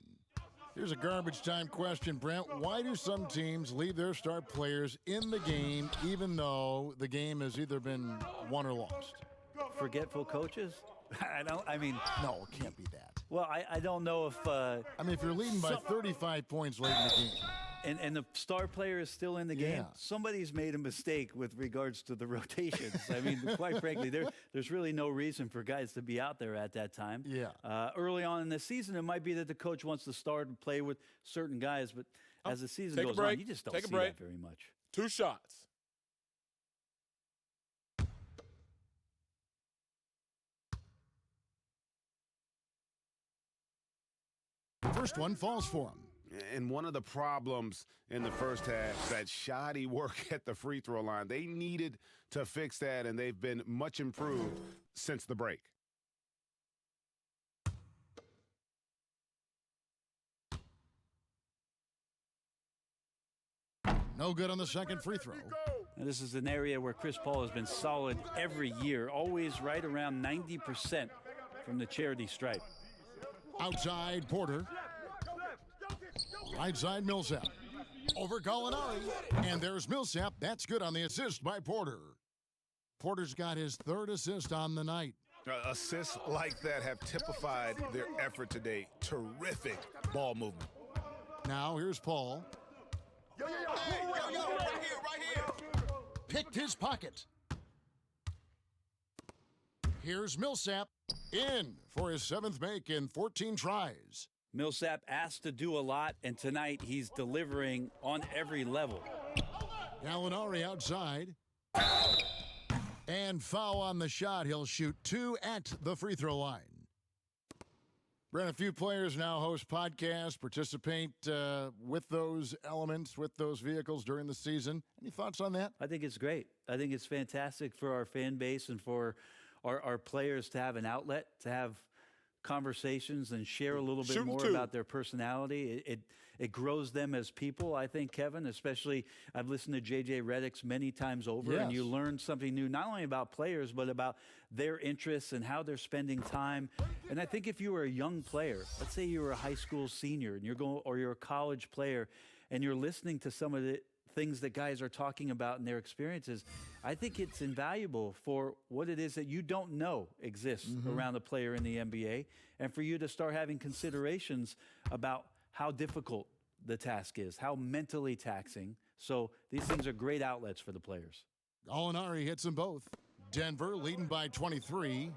Here's a garbage time question, Brent. Why do some teams leave their star players in the game even though the game has either been won or lost? Forgetful coaches? No, it can't be that. Well, I don't know if... if you're leading by 35 points late in the game. And the star player is still in the game. Somebody's made a mistake with regards to the rotations. I mean, quite frankly, there's really no reason for guys to be out there at that time. Yeah. Early on in the season, it might be that the coach wants to start and play with certain guys, but as the season goes on, you just don't see that very much. 2 shots. First one falls for him. And one of the problems in the first half, that shoddy work at the free throw line. They needed to fix that, and they've been much improved since the break. No good on the second free throw. And this is an area where Chris Paul has been solid every year, always right around 90% from the charity stripe. Outside, Porter. Right side, Millsap. Over Gallinari. And there's Millsap. That's good on the assist by Porter. Porter's got his third assist on the night. Assists like that have typified their effort today. Terrific ball movement. Now here's Paul. Right here. Picked his pocket. Here's Millsap in for his 7th make in 14 tries. Millsap asked to do a lot, and tonight he's delivering on every level. Gallinari outside. And foul on the shot. He'll shoot 2 at the free throw line. Brent, a few players now host podcasts, participate with those elements, with those vehicles during the season. Any thoughts on that? I think it's great. I think it's fantastic for our fan base and for our players to have an outlet, to have conversations and share a little bit more about their personality. It grows them as people, I think, Kevin, especially I've listened to J.J. Redick's many times over, and you learn something new, not only about players, but about their interests and how they're spending time. And I think if you were a young player, let's say you were a high school senior and you're a college player and you're listening to some of the things that guys are talking about in their experiences, I think it's invaluable for what it is that you don't know exists around a player in the NBA, and for you to start having considerations about how difficult the task is, how mentally taxing. So these things are great outlets for the players. Gallinari hits them both. Denver leading by 23.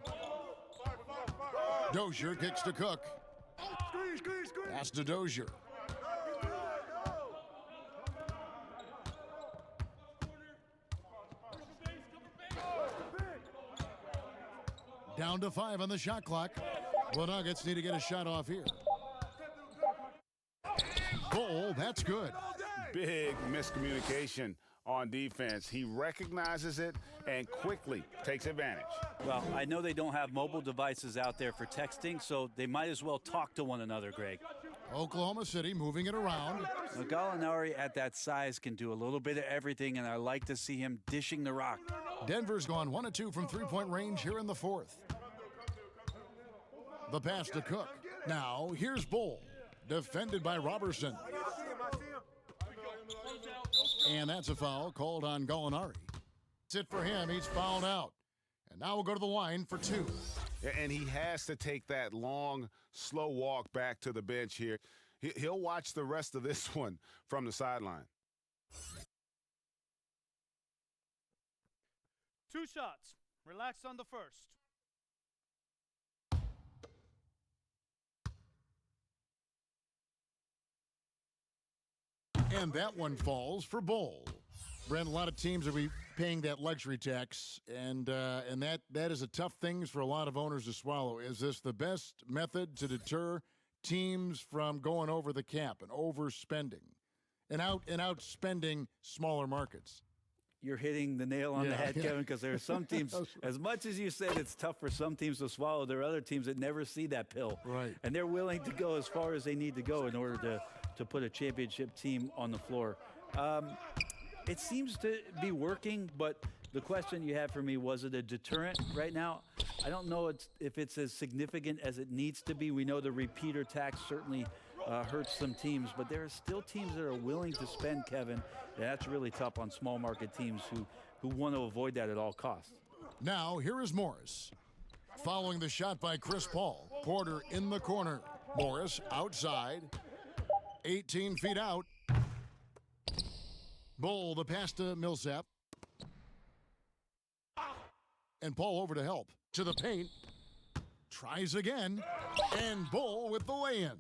Dozier kicks to Cook. Pass to Dozier. Down to 5 on the shot clock. The Nuggets need to get a shot off here. Goal, that's good. Big miscommunication on defense. He recognizes it and quickly takes advantage. Well, I know they don't have mobile devices out there for texting, so they might as well talk to one another, Greg. Oklahoma City moving it around. Now, Gallinari at that size can do a little bit of everything, and I like to see him dishing the rock. Denver's gone 1 of 2 from three-point range here in the 4th. The pass to Cook. Now, here's Bull. Defended by Robertson. And that's a foul called on Gallinari. That's it for him. He's fouled out. And now we'll go to the line for 2. And he has to take that long, slow walk back to the bench here. He'll watch the rest of this one from the sideline. 2 shots. Relax on the first. And that one falls for Bull. Brent, a lot of teams are paying that luxury tax, and that is a tough thing for a lot of owners to swallow. Is this the best method to deter teams from going over the cap and overspending and outspending smaller markets? You're hitting the nail on the head, Kevin, because there are some teams, as much as you said it's tough for some teams to swallow, there are other teams that never see that pill. Right. And they're willing to go as far as they need to go in order to put a championship team on the floor. It seems to be working, but the question you have for me, was it a deterrent right now? I don't know if it's as significant as it needs to be. We know the repeater tax certainly hurts some teams, but there are still teams that are willing to spend, Kevin. And that's really tough on small market teams who want to avoid that at all costs. Now, here is Morris. Following the shot by Chris Paul. Porter in the corner. Morris outside. 18 feet out. Bull, the pass to Millsap. And Paul over to help. To the paint. Tries again. And Bull with the lay-in.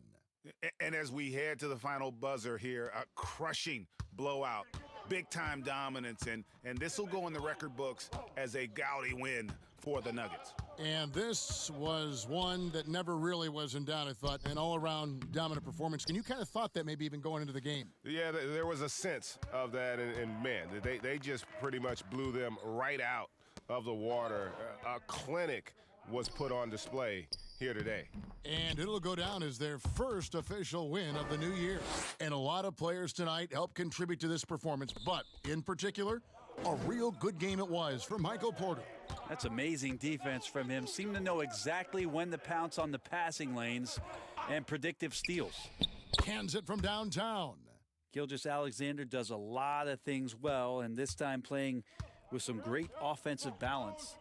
And as we head to the final buzzer here, a crushing blowout, big-time dominance, and this will go in the record books as a gaudy win for the Nuggets. And this was one that never really was in doubt, I thought, an all-around dominant performance. And you kind of thought that maybe even going into the game. Yeah, there was a sense of that, and man, they just pretty much blew them right out of the water. A clinic was put on display here today. And it'll go down as their first official win of the new year. And a lot of players tonight helped contribute to this performance, but in particular, a real good game it was for Michael Porter. That's amazing defense from him. Seemed to know exactly when to pounce on the passing lanes and predictive steals. Hands it from downtown. Gilgeous-Alexander does a lot of things well, and this time playing with some great offensive balance.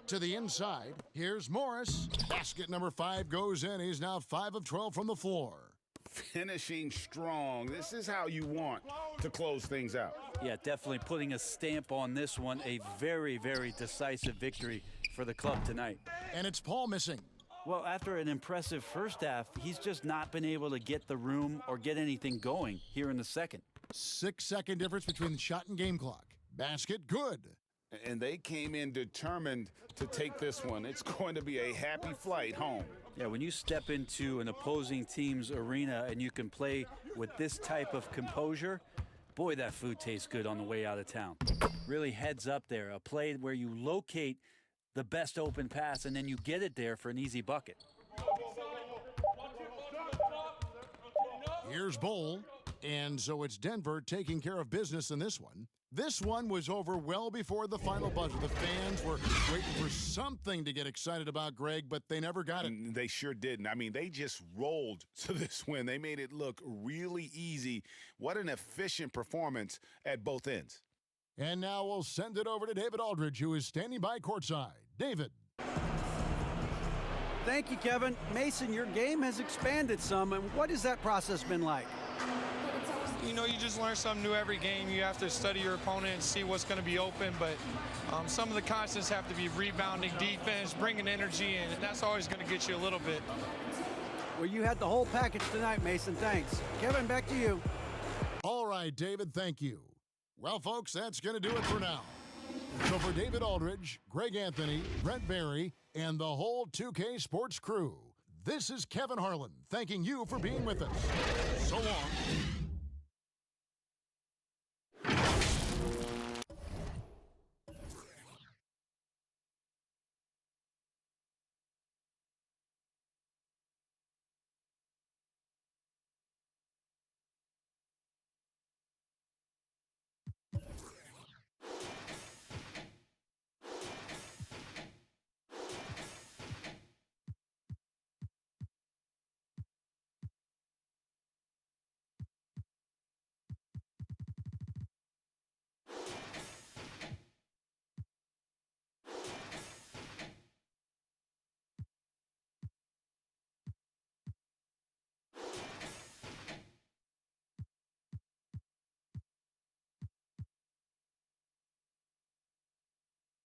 To the inside, here's Morris. Basket number 5 goes in. He's now 5 of 12 from the floor. Finishing strong. This is how you want to close things out. Yeah, definitely putting a stamp on this one. A very, very decisive victory for the club tonight. And it's Paul missing. Well, after an impressive first half, he's just not been able to get the room or get anything going here in the second. 6-second difference between the shot and game clock. Basket good. And they came in determined to take this one. It's going to be a happy flight home. Yeah, when you step into an opposing team's arena and you can play with this type of composure, boy, that food tastes good on the way out of town. Really heads up there, a play where you locate the best open pass and then you get it there for an easy bucket. Here's Bowl. And so it's Denver taking care of business in this one. This one was over well before the final buzzer. The fans were waiting for something to get excited about, Greg, but they never got it. They sure didn't. I mean, they just rolled to this win. They made it look really easy. What an efficient performance at both ends. And now we'll send it over to David Aldridge, who is standing by courtside. David. Thank you, Kevin. Mason, your game has expanded some, and what has that process been like? You know, you just learn something new every game. You have to study your opponent and see what's going to be open, but some of the constants have to be rebounding, defense, bringing energy in, and that's always going to get you a little bit. Well, you had the whole package tonight, Mason. Thanks. Kevin, back to you. All right, David, thank you. Well, folks, that's going to do it for now. So for David Aldridge, Greg Anthony, Brent Barry, and the whole 2K Sports crew, this is Kevin Harlan thanking you for being with us. So long.